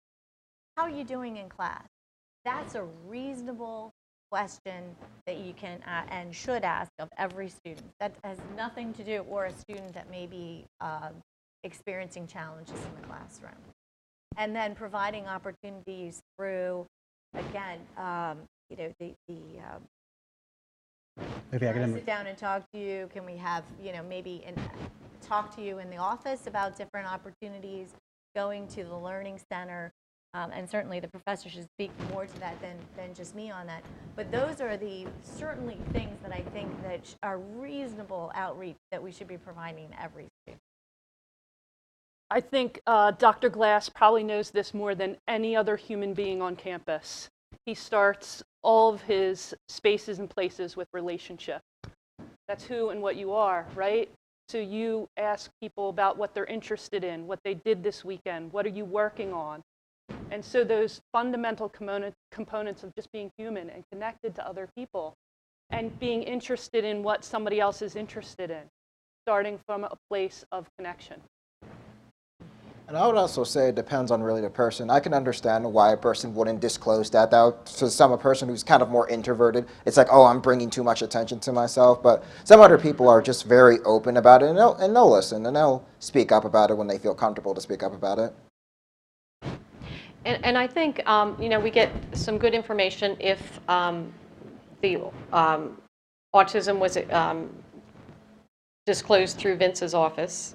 how are you doing in class? That's a reasonable question that you can and should ask of every student. That has nothing to do, or a student that may be experiencing challenges in the classroom. And then providing opportunities through, again, Maybe I can I can sit down and talk to you? Can we have, maybe talk to you in the office about different opportunities, going to the learning center, and certainly the professor should speak more to that than just me on that. But those are the certainly things that I think that are reasonable outreach that we should be providing to every student. I think Dr. Glass probably knows this more than any other human being on campus. He starts all of his spaces and places with relationship. That's who and what you are, right? So you ask people about what they're interested in, what they did this weekend, what are you working on? And so those fundamental components of just being human and connected to other people and being interested in what somebody else is interested in, starting from a place of connection. And I would also say it depends on really the person. I can understand why a person wouldn't disclose that. For a person who's kind of more introverted, it's like, oh, I'm bringing too much attention to myself. But some other people are just very open about it, and they'll listen, and they'll speak up about it when they feel comfortable to speak up about it. And I think, we get some good information if the autism was disclosed through Vince's office.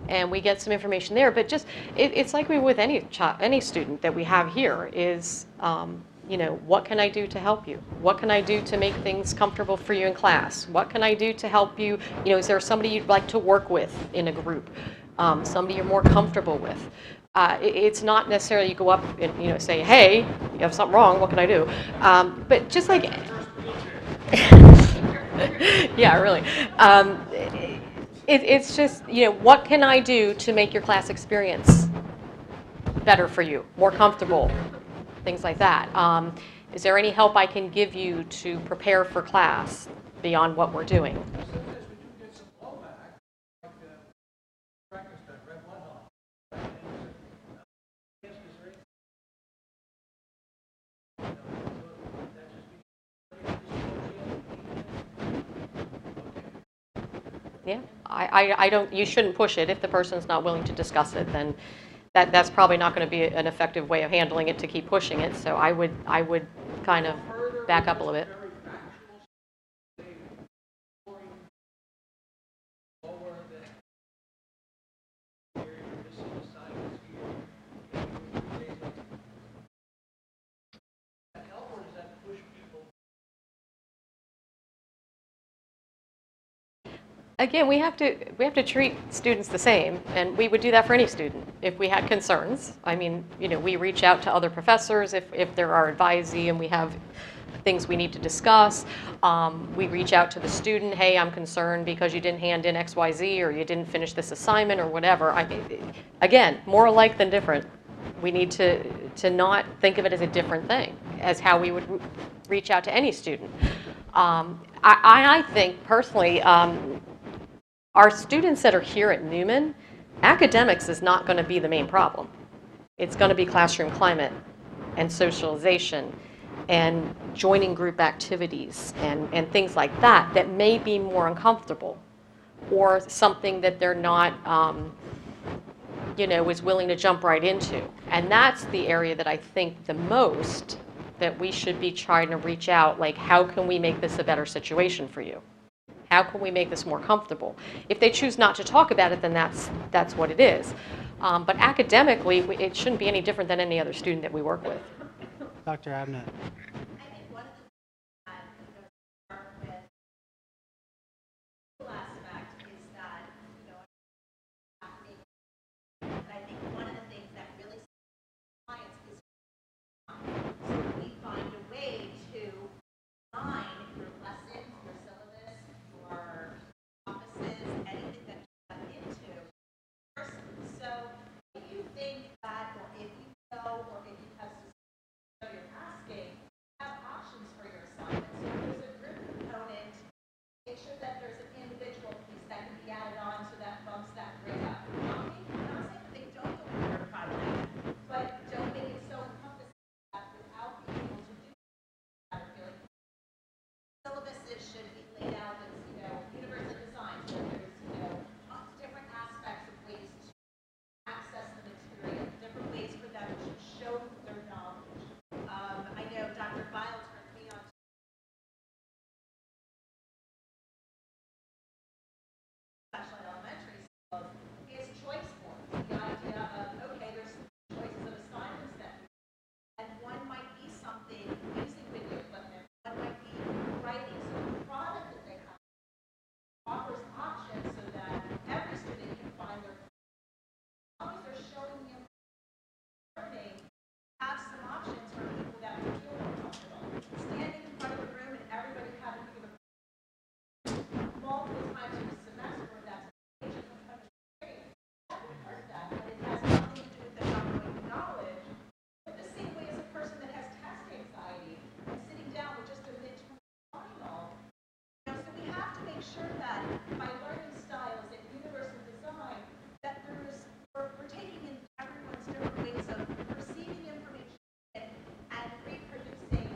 And we get some information there, but just it's like we with any student that we have here is, what can I do to help you? What can I do to make things comfortable for you in class? What can I do to help you? Is there somebody you'd like to work with in a group? Somebody you're more comfortable with? It's not necessarily you go up and say, hey, you have something wrong. What can I do? But just like, yeah, really. It's just, what can I do to make your class experience better for you, more comfortable, things like that. Is there any help I can give you to prepare for class beyond what we're doing? Yeah, I don't. You shouldn't push it. If the person's not willing to discuss it, then that's probably not going to be an effective way of handling it to keep pushing it. So I would kind of back up a little bit. Again, we have to treat students the same, and we would do that for any student if we had concerns. I mean, we reach out to other professors if there are advisee and we have things we need to discuss. We reach out to the student, hey, I'm concerned because you didn't hand in XYZ or you didn't finish this assignment or whatever. Again, more alike than different. We need to not think of it as a different thing, as how we would reach out to any student. I think personally, our students that are here at Neumann, academics is not going to be the main problem. It's going to be classroom climate and socialization and joining group activities and things like that may be more uncomfortable, or something that they're not, is willing to jump right into. And that's the area that I think the most that we should be trying to reach out, like, how can we make this a better situation for you? How can we make this more comfortable? If they choose not to talk about it, then that's what it is. But academically, it shouldn't be any different than any other student that we work with. Dr. Abnett. I think one of the things that start with the aspect is that, and I think one of the things that really science is so we find a way to design your lessons, your syllabus, your offices, anything that you have into person. So if you think that, or if you know, or if you have so you're asking, have options for your assignments. So if there's a group component, make sure that there's an individual piece that can be added on so that bumps that grade up. I'm not saying that they don't do a group project, but don't make it so encompassing that without being able to do that, syllabuses should be laid out as, universal design. So there's, different aspects of ways to access the material, different ways for them to show their knowledge. I know Dr. Biles turned me on to special elementary schools is choice board. The idea of, okay, there's choices of assignments and one might be something using video equipment, one might be writing. So the product that they have offers options so that every student can find their, as long as they're showing them learning, have some options for people that would feel more comfortable. Standing in front of the room and everybody having to give multiple times in a semester, that's a major component of training. That would hurt that, but it has nothing to do with them not knowing knowledge. But the same way as a person that has test anxiety and sitting down with just a midterm final. So we have to make sure that by learning styles and universal design, that we're taking in everyone's different ways of perceiving information and reproducing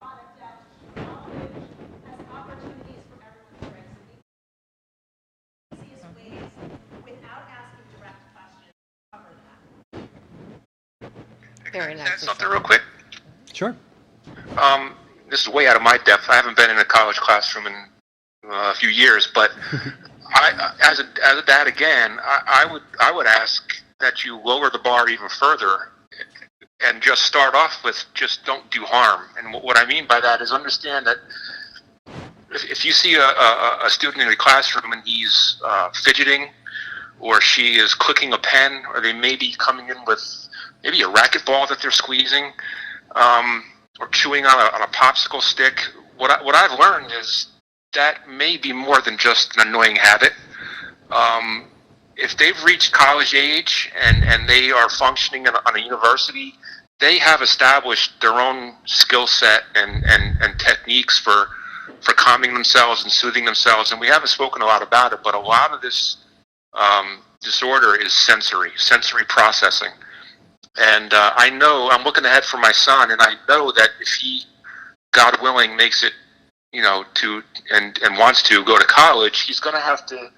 product out to knowledge as opportunities for everyone to bring. So the easiest ways, without asking direct questions, cover that. Very Can I nice. add something real quick? Sure. This is way out of my depth. I haven't been in a college classroom in a few years, but as a dad again, I would ask that you lower the bar even further and just start off with just don't do harm. And what I mean by that is understand that if you see a student in a classroom and he's fidgeting, or she is clicking a pen, or they may be coming in with maybe a racquetball that they're squeezing, or chewing on a popsicle stick. What I've learned is that may be more than just an annoying habit. If they've reached college age and they are functioning on a university, they have established their own skill set and techniques for calming themselves and soothing themselves. And we haven't spoken a lot about it, but a lot of this disorder is sensory processing. And I know, I'm looking ahead for my son, and I know that if he, God willing, makes it, to and wants to go to college, he's going to have to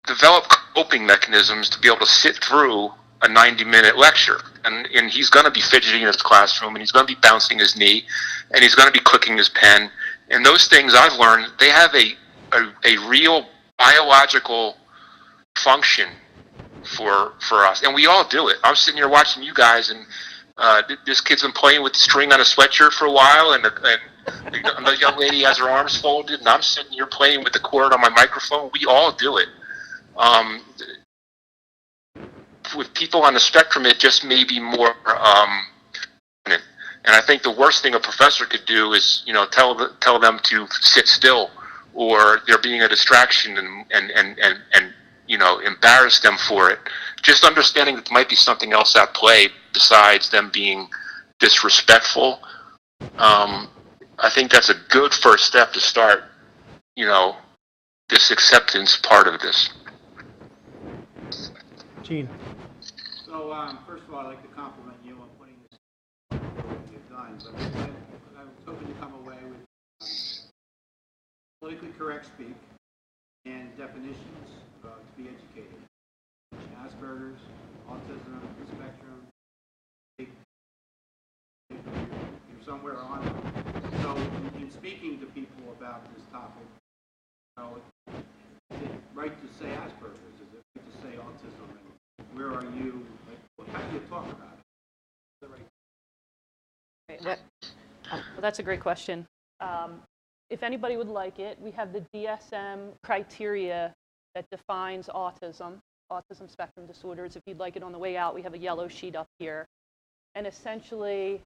develop coping mechanisms to be able to sit through a 90-minute lecture. And he's going to be fidgeting in his classroom, and he's going to be bouncing his knee, and he's going to be clicking his pen. And those things I've learned, they have a real biological function for us, and we all do it. I'm sitting here watching you guys, and this kid's been playing with the string on a sweatshirt for a while, and The young lady has her arms folded, and I'm sitting here playing with the cord on my microphone. We all do it. With people on the spectrum, it just may be more. And I think the worst thing a professor could do is, tell them to sit still, or they're being a distraction, and embarrass them for it. Just understanding that there might be something else at play besides them being disrespectful. I think that's a good first step to start, this acceptance part of this. Gene. So, first of all, I'd like to compliment you on putting this what you've done, but I was hoping to come away with politically correct speak and definitions to be educated. Asperger's, autism, spectrum, you're somewhere on it. So, in speaking to people about this topic, is it right to say Asperger's? Is it right to say autism? And where are you? How do you talk about it? Well, that's a great question. If anybody would like it, we have the DSM criteria that defines autism spectrum disorders. If you'd like it on the way out, we have a yellow sheet up here. And essentially,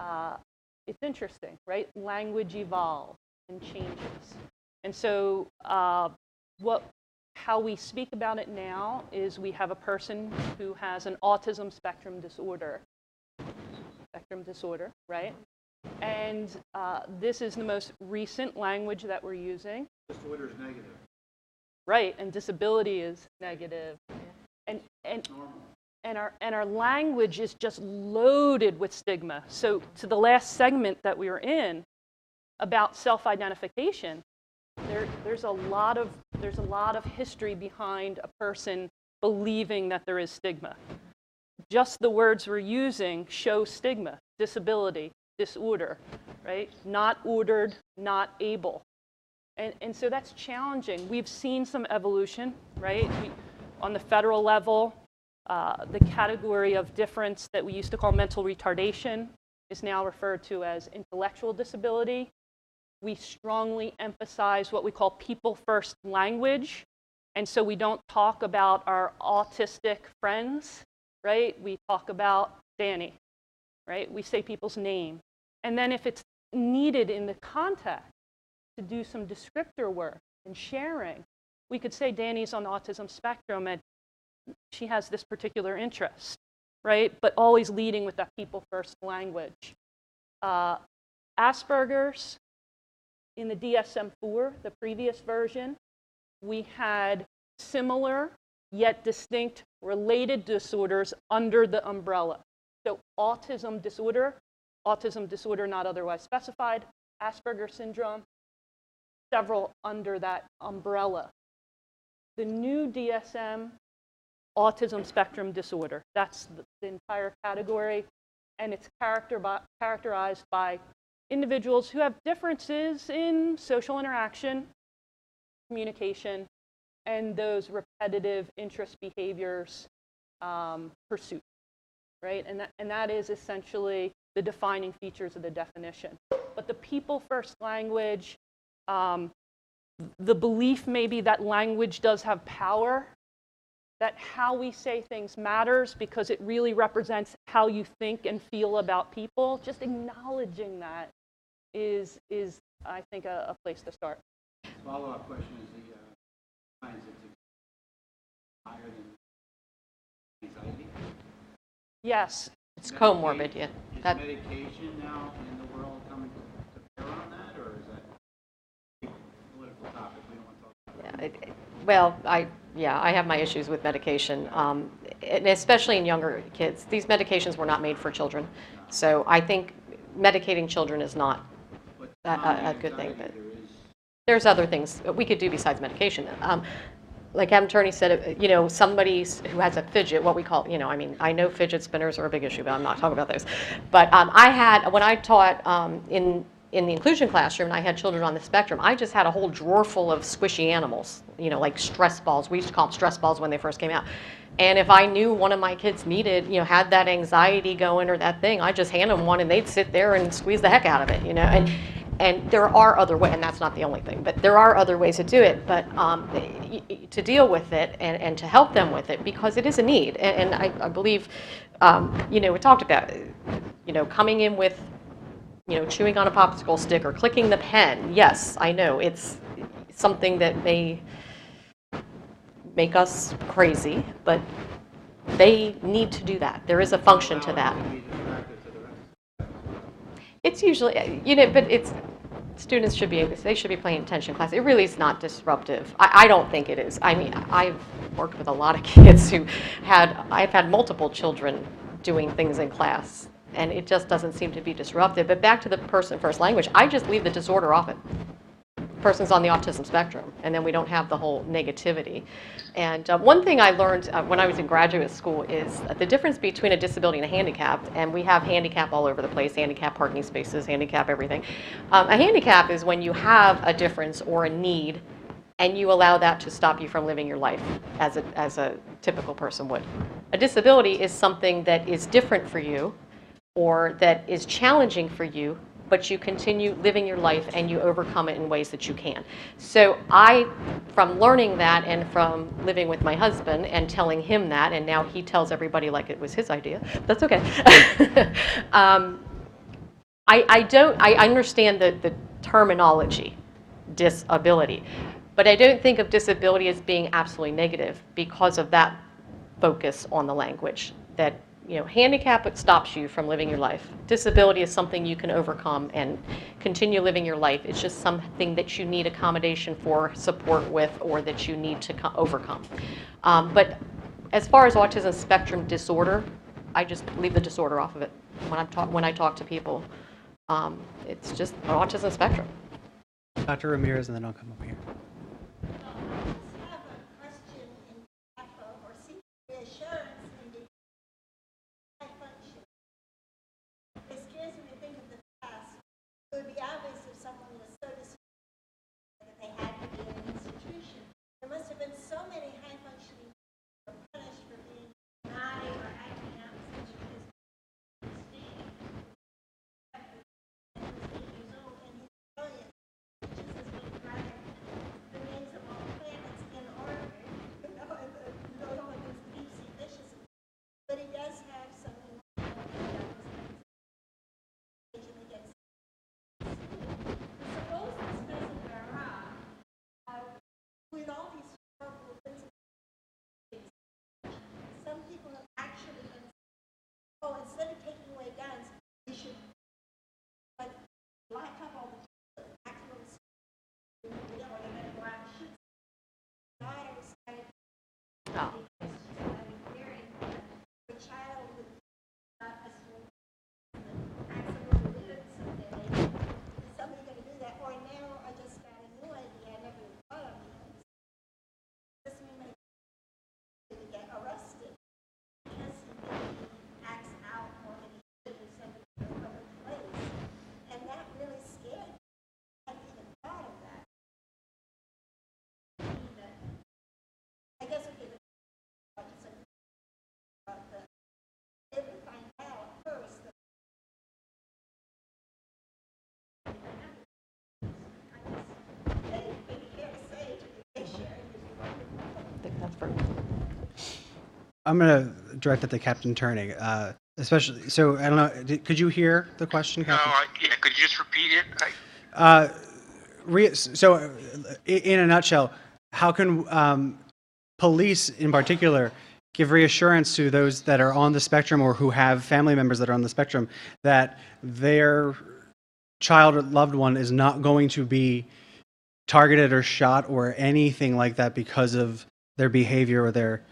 it's interesting, right? Language evolves and changes. And so how we speak about it now is we have a person who has an autism spectrum disorder, right? And this is the most recent language that we're using. Disorder is negative. Right, and disability is negative. And our language is just loaded with stigma. So to the last segment that we were in about self-identification, there's a lot of history behind a person believing that there is stigma. Just the words we're using show stigma, disability, disorder, right? Not ordered, not able. And so that's challenging. We've seen some evolution, right? On the federal level, the category of difference that we used to call mental retardation is now referred to as intellectual disability. We strongly emphasize what we call people-first language. And so we don't talk about our autistic friends, right? We talk about Danny, right? We say people's name. And then if it's needed in the context to do some descriptor work and sharing, we could say Danny's on the autism spectrum and she has this particular interest, right? But always leading with that people-first language. Asperger's, in the DSM-4, the previous version, we had similar yet distinct related disorders under the umbrella. So autism disorder not otherwise specified, Asperger's syndrome, several under that umbrella. The new DSM, autism spectrum disorder, that's the entire category, and it's characterized by individuals who have differences in social interaction, communication, and those repetitive interest behaviors, pursuit, right? And that is essentially the defining features of the definition. But the people-first language, the belief maybe that language does have power, that how we say things matters because it really represents how you think and feel about people. Just acknowledging that is I think, a place to start. Follow-up question is the signs it's higher than anxiety? Yes, it's comorbid, yeah. Is medication now in the world coming to bear on that, or is that a political topic we don't want to talk about? Well, I have my issues with medication, and especially in younger kids. These medications were not made for children. So I think medicating children is not a good thing. But there's other things we could do besides medication. Like Adam Turney said, somebody who has a fidget, what we call, I know fidget spinners are a big issue, but I'm not talking about those. But when I taught in the inclusion classroom and I had children on the spectrum, I just had a whole drawer full of squishy animals, like stress balls. We used to call them stress balls when they first came out. And if I knew one of my kids had that anxiety going or that thing, I'd just hand them one and they'd sit there and squeeze the heck out of it, And And there are other ways, and that's not the only thing, but there are other ways to do it, but to deal with it and to help them with it, because it is a need. And I believe, we talked about, coming in with, chewing on a popsicle stick or clicking the pen. Yes, I know, it's something that may make us crazy, but they need to do that. There is a function to that. It's usually, but it's, students should be paying attention in class. It really is not disruptive. I don't think it is. I mean, I've worked with a lot of kids I've had multiple children doing things in class, and it just doesn't seem to be disruptive. But back to the person first language, I just leave the disorder off it. Person's on the autism spectrum, and then we don't have the whole negativity. And one thing I learned when I was in graduate school is the difference between a disability and a handicap, and we have handicap all over the place, handicap parking spaces, handicap everything. A handicap is when you have a difference or a need, and you allow that to stop you from living your life as a typical person would. A disability is something that is different for you, or that is challenging for you, but you continue living your life and you overcome it in ways that you can. So from learning that and from living with my husband and telling him that, and now he tells everybody like it was his idea, that's okay. I understand the terminology, disability, but I don't think of disability as being absolutely negative because of that focus on the language. That handicap stops you from living your life. Disability is something you can overcome and continue living your life. It's just something that you need accommodation for, support with, or that you need to overcome. But as far as autism spectrum disorder, I just leave the disorder off of it when I talk to people. It's just an autism spectrum. Dr. Ramirez, and then I'll come up here. It would be obvious if someone was so disruptive that they had to be in an institution. There must have been so many high-functioning people who were punished for being naughty or acting out such as this. And he was 8 years old, and he's brilliant. Just his little brother. The names of all planets in order. All of his deep-sea fishes. But he does have some occasionally gets. Suppose this doesn't wear off, with all these horrible principles, some people have actually been, instead of taking away guns, we should lock up all the maximum, or they're going to go out and shoot. Daughter started hearing a child with not a small maximum limits someday. Is somebody going to do that? Or now I just got a new idea. I never thought of it. This man may get arrested because he acts out or he should do something in a public place. And that really scared me. I hadn't even thought of that. I guess okay, but if we find out first that I'm going to direct it to Captain Turning, especially. So I don't know. Could you hear the question, Captain? Yeah. Could you just repeat it? So, in a nutshell, how can police, in particular, give reassurance to those that are on the spectrum or who have family members that are on the spectrum that their child or loved one is not going to be targeted or shot or anything like that because of their behavior or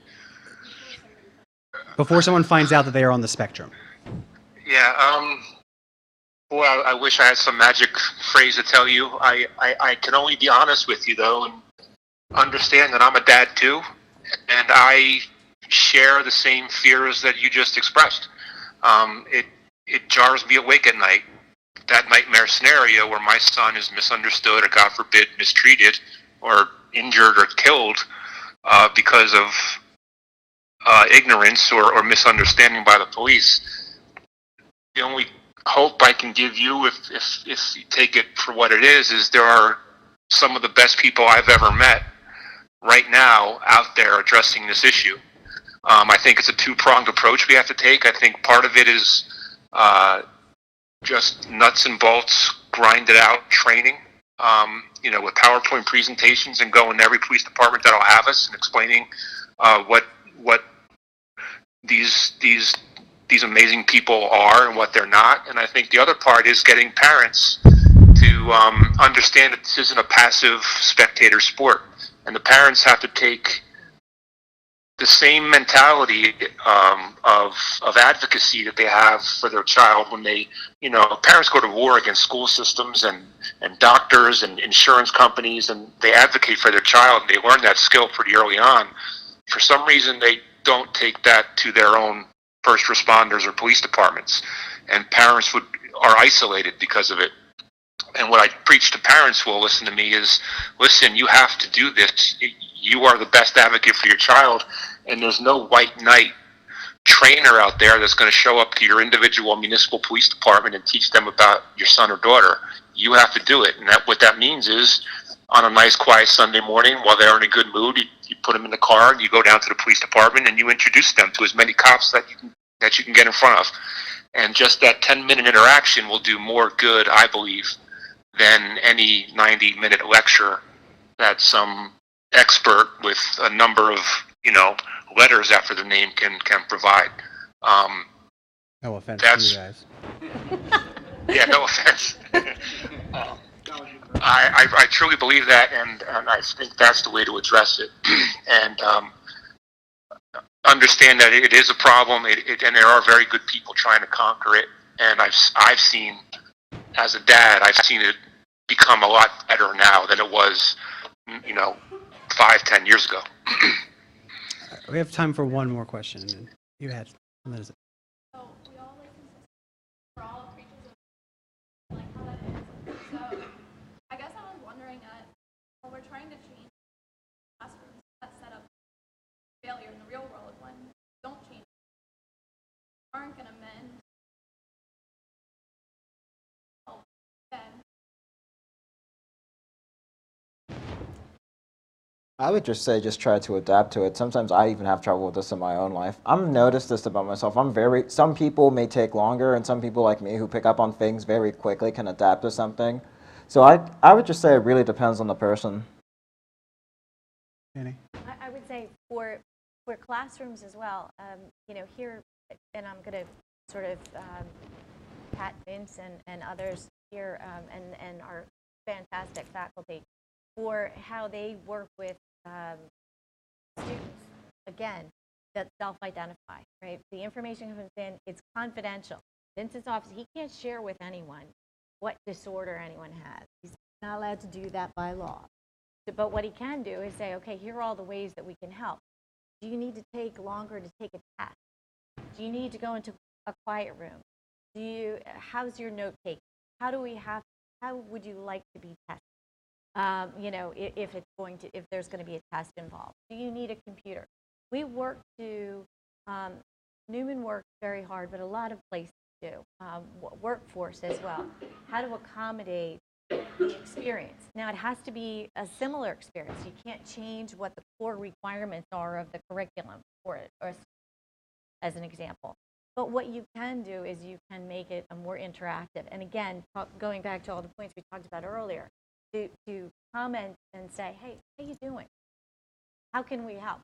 before someone finds out that they are on the spectrum? Yeah. Well, I wish I had some magic phrase to tell you. I can only be honest with you, though, and understand that I'm a dad, too, and I share the same fears that you just expressed. It jars me awake at night. That nightmare scenario where my son is misunderstood or, God forbid, mistreated or injured or killed because of ignorance or misunderstanding by the police. The only hope I can give you, if you take it for what it is there are some of the best people I've ever met right now out there addressing this issue. I think it's a two-pronged approach we have to take. I think part of it is just nuts and bolts, grinded out training, with PowerPoint presentations and going to every police department that'll have us and explaining what these amazing people are and what they're not. And I think the other part is getting parents to understand that this isn't a passive spectator sport, and the parents have to take the same mentality of advocacy that they have for their child when they, parents go to war against school systems and doctors and insurance companies, and they advocate for their child, and they learn that skill pretty early on. For some reason, they don't take that to their own first responders or police departments, and parents are isolated because of it. And what I preach to parents who will listen to me is, listen, you have to do this. You are the best advocate for your child, and there's no white knight trainer out there that's going to show up to your individual municipal police department and teach them about your son or daughter. You have to do it, and what that means is, on a nice, quiet Sunday morning, while they're in a good mood, you put them in the car, and you go down to the police department, and you introduce them to as many cops that you can get in front of. And just that 10-minute interaction will do more good, I believe, than any 90-minute lecture that some expert with a number of letters after the name can provide. No offense That's, to you guys. Yeah, no offense. I truly believe that, and I think that's the way to address it. And understand that it is a problem, and there are very good people trying to conquer it. And I've seen, as a dad, I've seen it become a lot better now than it was, 5-10 years ago. We have time for one more question, and then you had. And then So we all like consistency. We're all creatures of like how that is. So I guess I was wondering when we're trying to change classrooms that set up failure in the real world when you don't change, aren't going to mend. Oh, then I would just say just try to adapt to it. Sometimes I even have trouble with this in my own life. I've noticed this about myself. Some people may take longer, and some people like me who pick up on things very quickly can adapt to something. So I would just say it really depends on the person. Annie? I would say for classrooms as well, here, and I'm going to sort of pat Vince and others here and our fantastic faculty for how they work with students, again, that self-identify, right? The information comes in, it's confidential. Vince's office, he can't share with anyone what disorder anyone has. He's not allowed to do that by law. But what he can do is say, okay, here are all the ways that we can help. Do you need to take longer to take a test? Do you need to go into a quiet room? How's your note taking? How would you like to be tested? If there's going to be a test involved. Do you need a computer? We work Neumann works very hard, but a lot of places do. Workforce as well. How to accommodate the experience. Now, it has to be a similar experience. You can't change what the core requirements are of the curriculum for it, or as an example. But what you can do is you can make it a more interactive. And again, going back to all the points we talked about earlier, to comment and say, hey, how you doing? How can we help?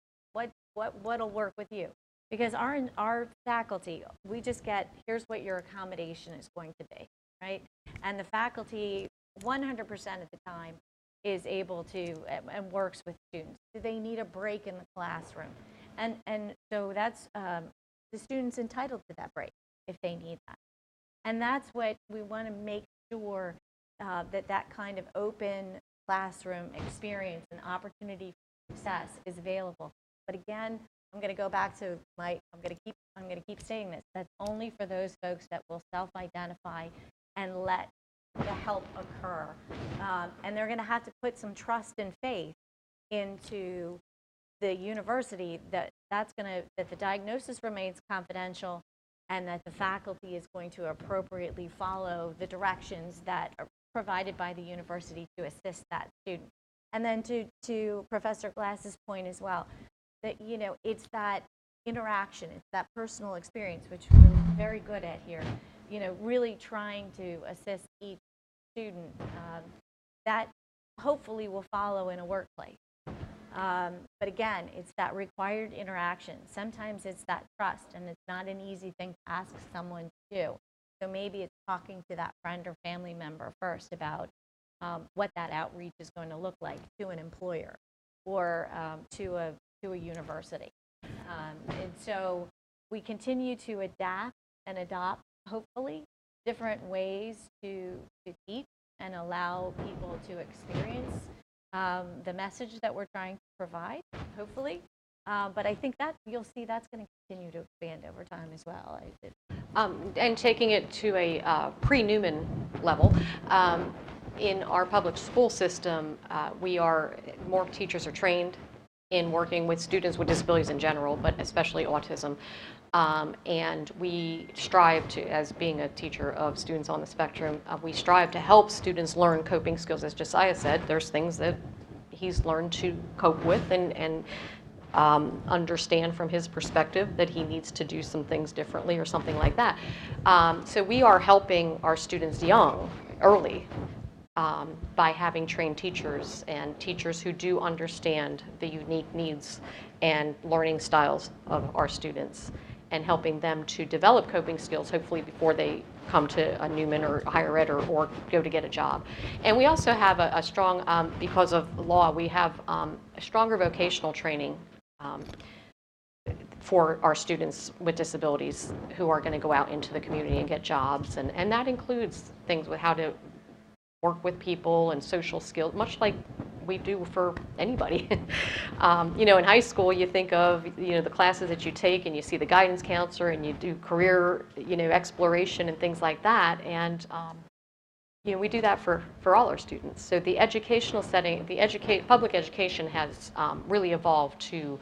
What'll work with you? Because our faculty, we just get, here's what your accommodation is going to be, right? And the faculty, 100% of the time, is able to and works with students. Do they need a break in the classroom? And so that's the student's entitled to that break if they need that. And that's what we want to make sure that kind of open classroom experience and opportunity for success is available. But again, I'm going to go back to I'm going to keep saying this. That's only for those folks that will self-identify and let the help occur. And they're going to have to put some trust and faith into the university that the diagnosis remains confidential, and that the faculty is going to appropriately follow the directions that are provided by the university to assist that student. And then to Professor Glass's point as well, that, you know, it's that interaction, it's that personal experience, which we're very good at here, you know, really trying to assist each student, that hopefully will follow in a workplace. But again, it's that required interaction. Sometimes it's that trust, and it's not an easy thing to ask someone to do. So maybe it's talking to that friend or family member first about what that outreach is going to look like to an employer or to a university. And so we continue to adapt and adopt, hopefully, different ways to teach and allow people to experience the message that we're trying to provide, hopefully. But I think that you'll see that's going to continue to expand over time as well. And taking it to a pre-Neumann level, in our public school system, more teachers are trained in working with students with disabilities in general, but especially autism. And we strive to, as being a teacher of students on the spectrum, we strive to help students learn coping skills. As Josiah said, there's things that he's learned to cope with and understand from his perspective that he needs to do some things differently or something like that. So we are helping our students early, by having trained teachers and teachers who do understand the unique needs and learning styles of our students, and helping them to develop coping skills, hopefully before they come to a Neumann or higher ed or go to get a job. And we also have a strong, because of law, we have a stronger vocational training for our students with disabilities who are going to go out into the community and get jobs. And that includes things with how to work with people and social skills, much like we do for anybody. You know, in high school, you think of, you know, the classes that you take, and you see the guidance counselor, and you do career, you know, exploration and things like that. And you know, we do that for all our students. So the educational setting, public education has really evolved to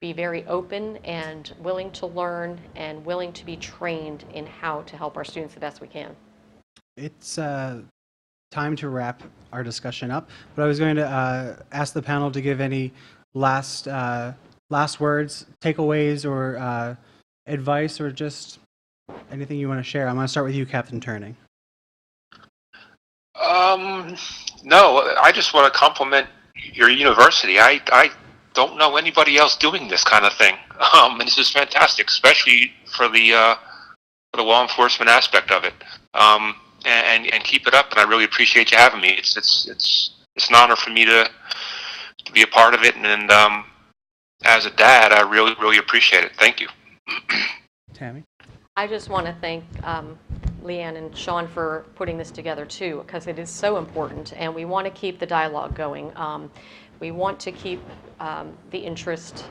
be very open and willing to learn and willing to be trained in how to help our students the best we can. It's time to wrap our discussion up, but I was going to ask the panel to give any last words, takeaways, or advice, or just anything you want to share. I'm going to start with you, Captain Turning. No, I just want to compliment your university. I don't know anybody else doing this kind of thing, and this is fantastic, especially for the law enforcement aspect of it. And keep it up, and I really appreciate you having me. It's an honor for me to be a part of it, and as a dad, I really appreciate it. Thank you. Tammy? I just want to thank Leanne and Sean for putting this together too, because it is so important, and we want to keep the dialogue going. We want to keep the interest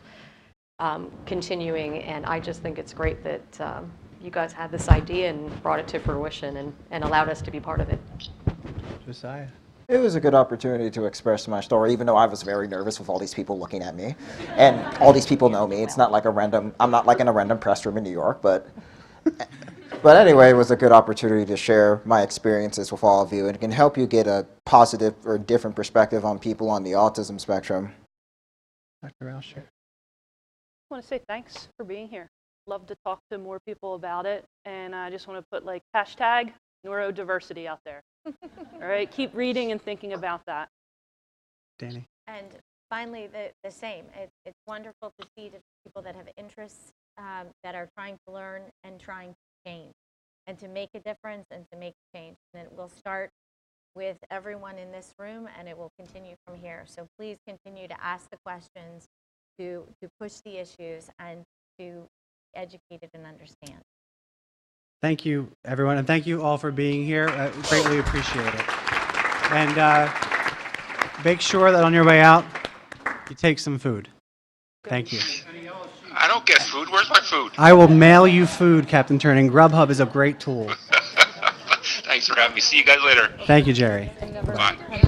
continuing, and I just think it's great that you guys had this idea and brought it to fruition and allowed us to be part of it. Josiah? It was a good opportunity to express my story, even though I was very nervous with all these people looking at me. And all these people know me. It's not like I'm not like in a random press room in New York, but anyway, it was a good opportunity to share my experiences with all of you, and it can help you get a positive or different perspective on people on the autism spectrum. Dr. Rauscher? I want to say thanks for being here. Love to talk to more people about it, and I just want to put like hashtag neurodiversity out there. All right, keep reading and thinking about that. Danny? And finally, the same. It's wonderful to see the people that have interests that are trying to learn and trying to change, and to make a difference and to make a change. And it will start with everyone in this room, and it will continue from here. So please continue to ask the questions, to push the issues, and to educate it and understand. Thank you, everyone, and thank you all for being here. Greatly appreciate it. And make sure that on your way out, you take some food. Thank you. I don't get food. Where's my food? I will mail you food, Captain Turning. Grubhub is a great tool. Thanks for having me. See you guys later. Thank you, Jerry. Bye.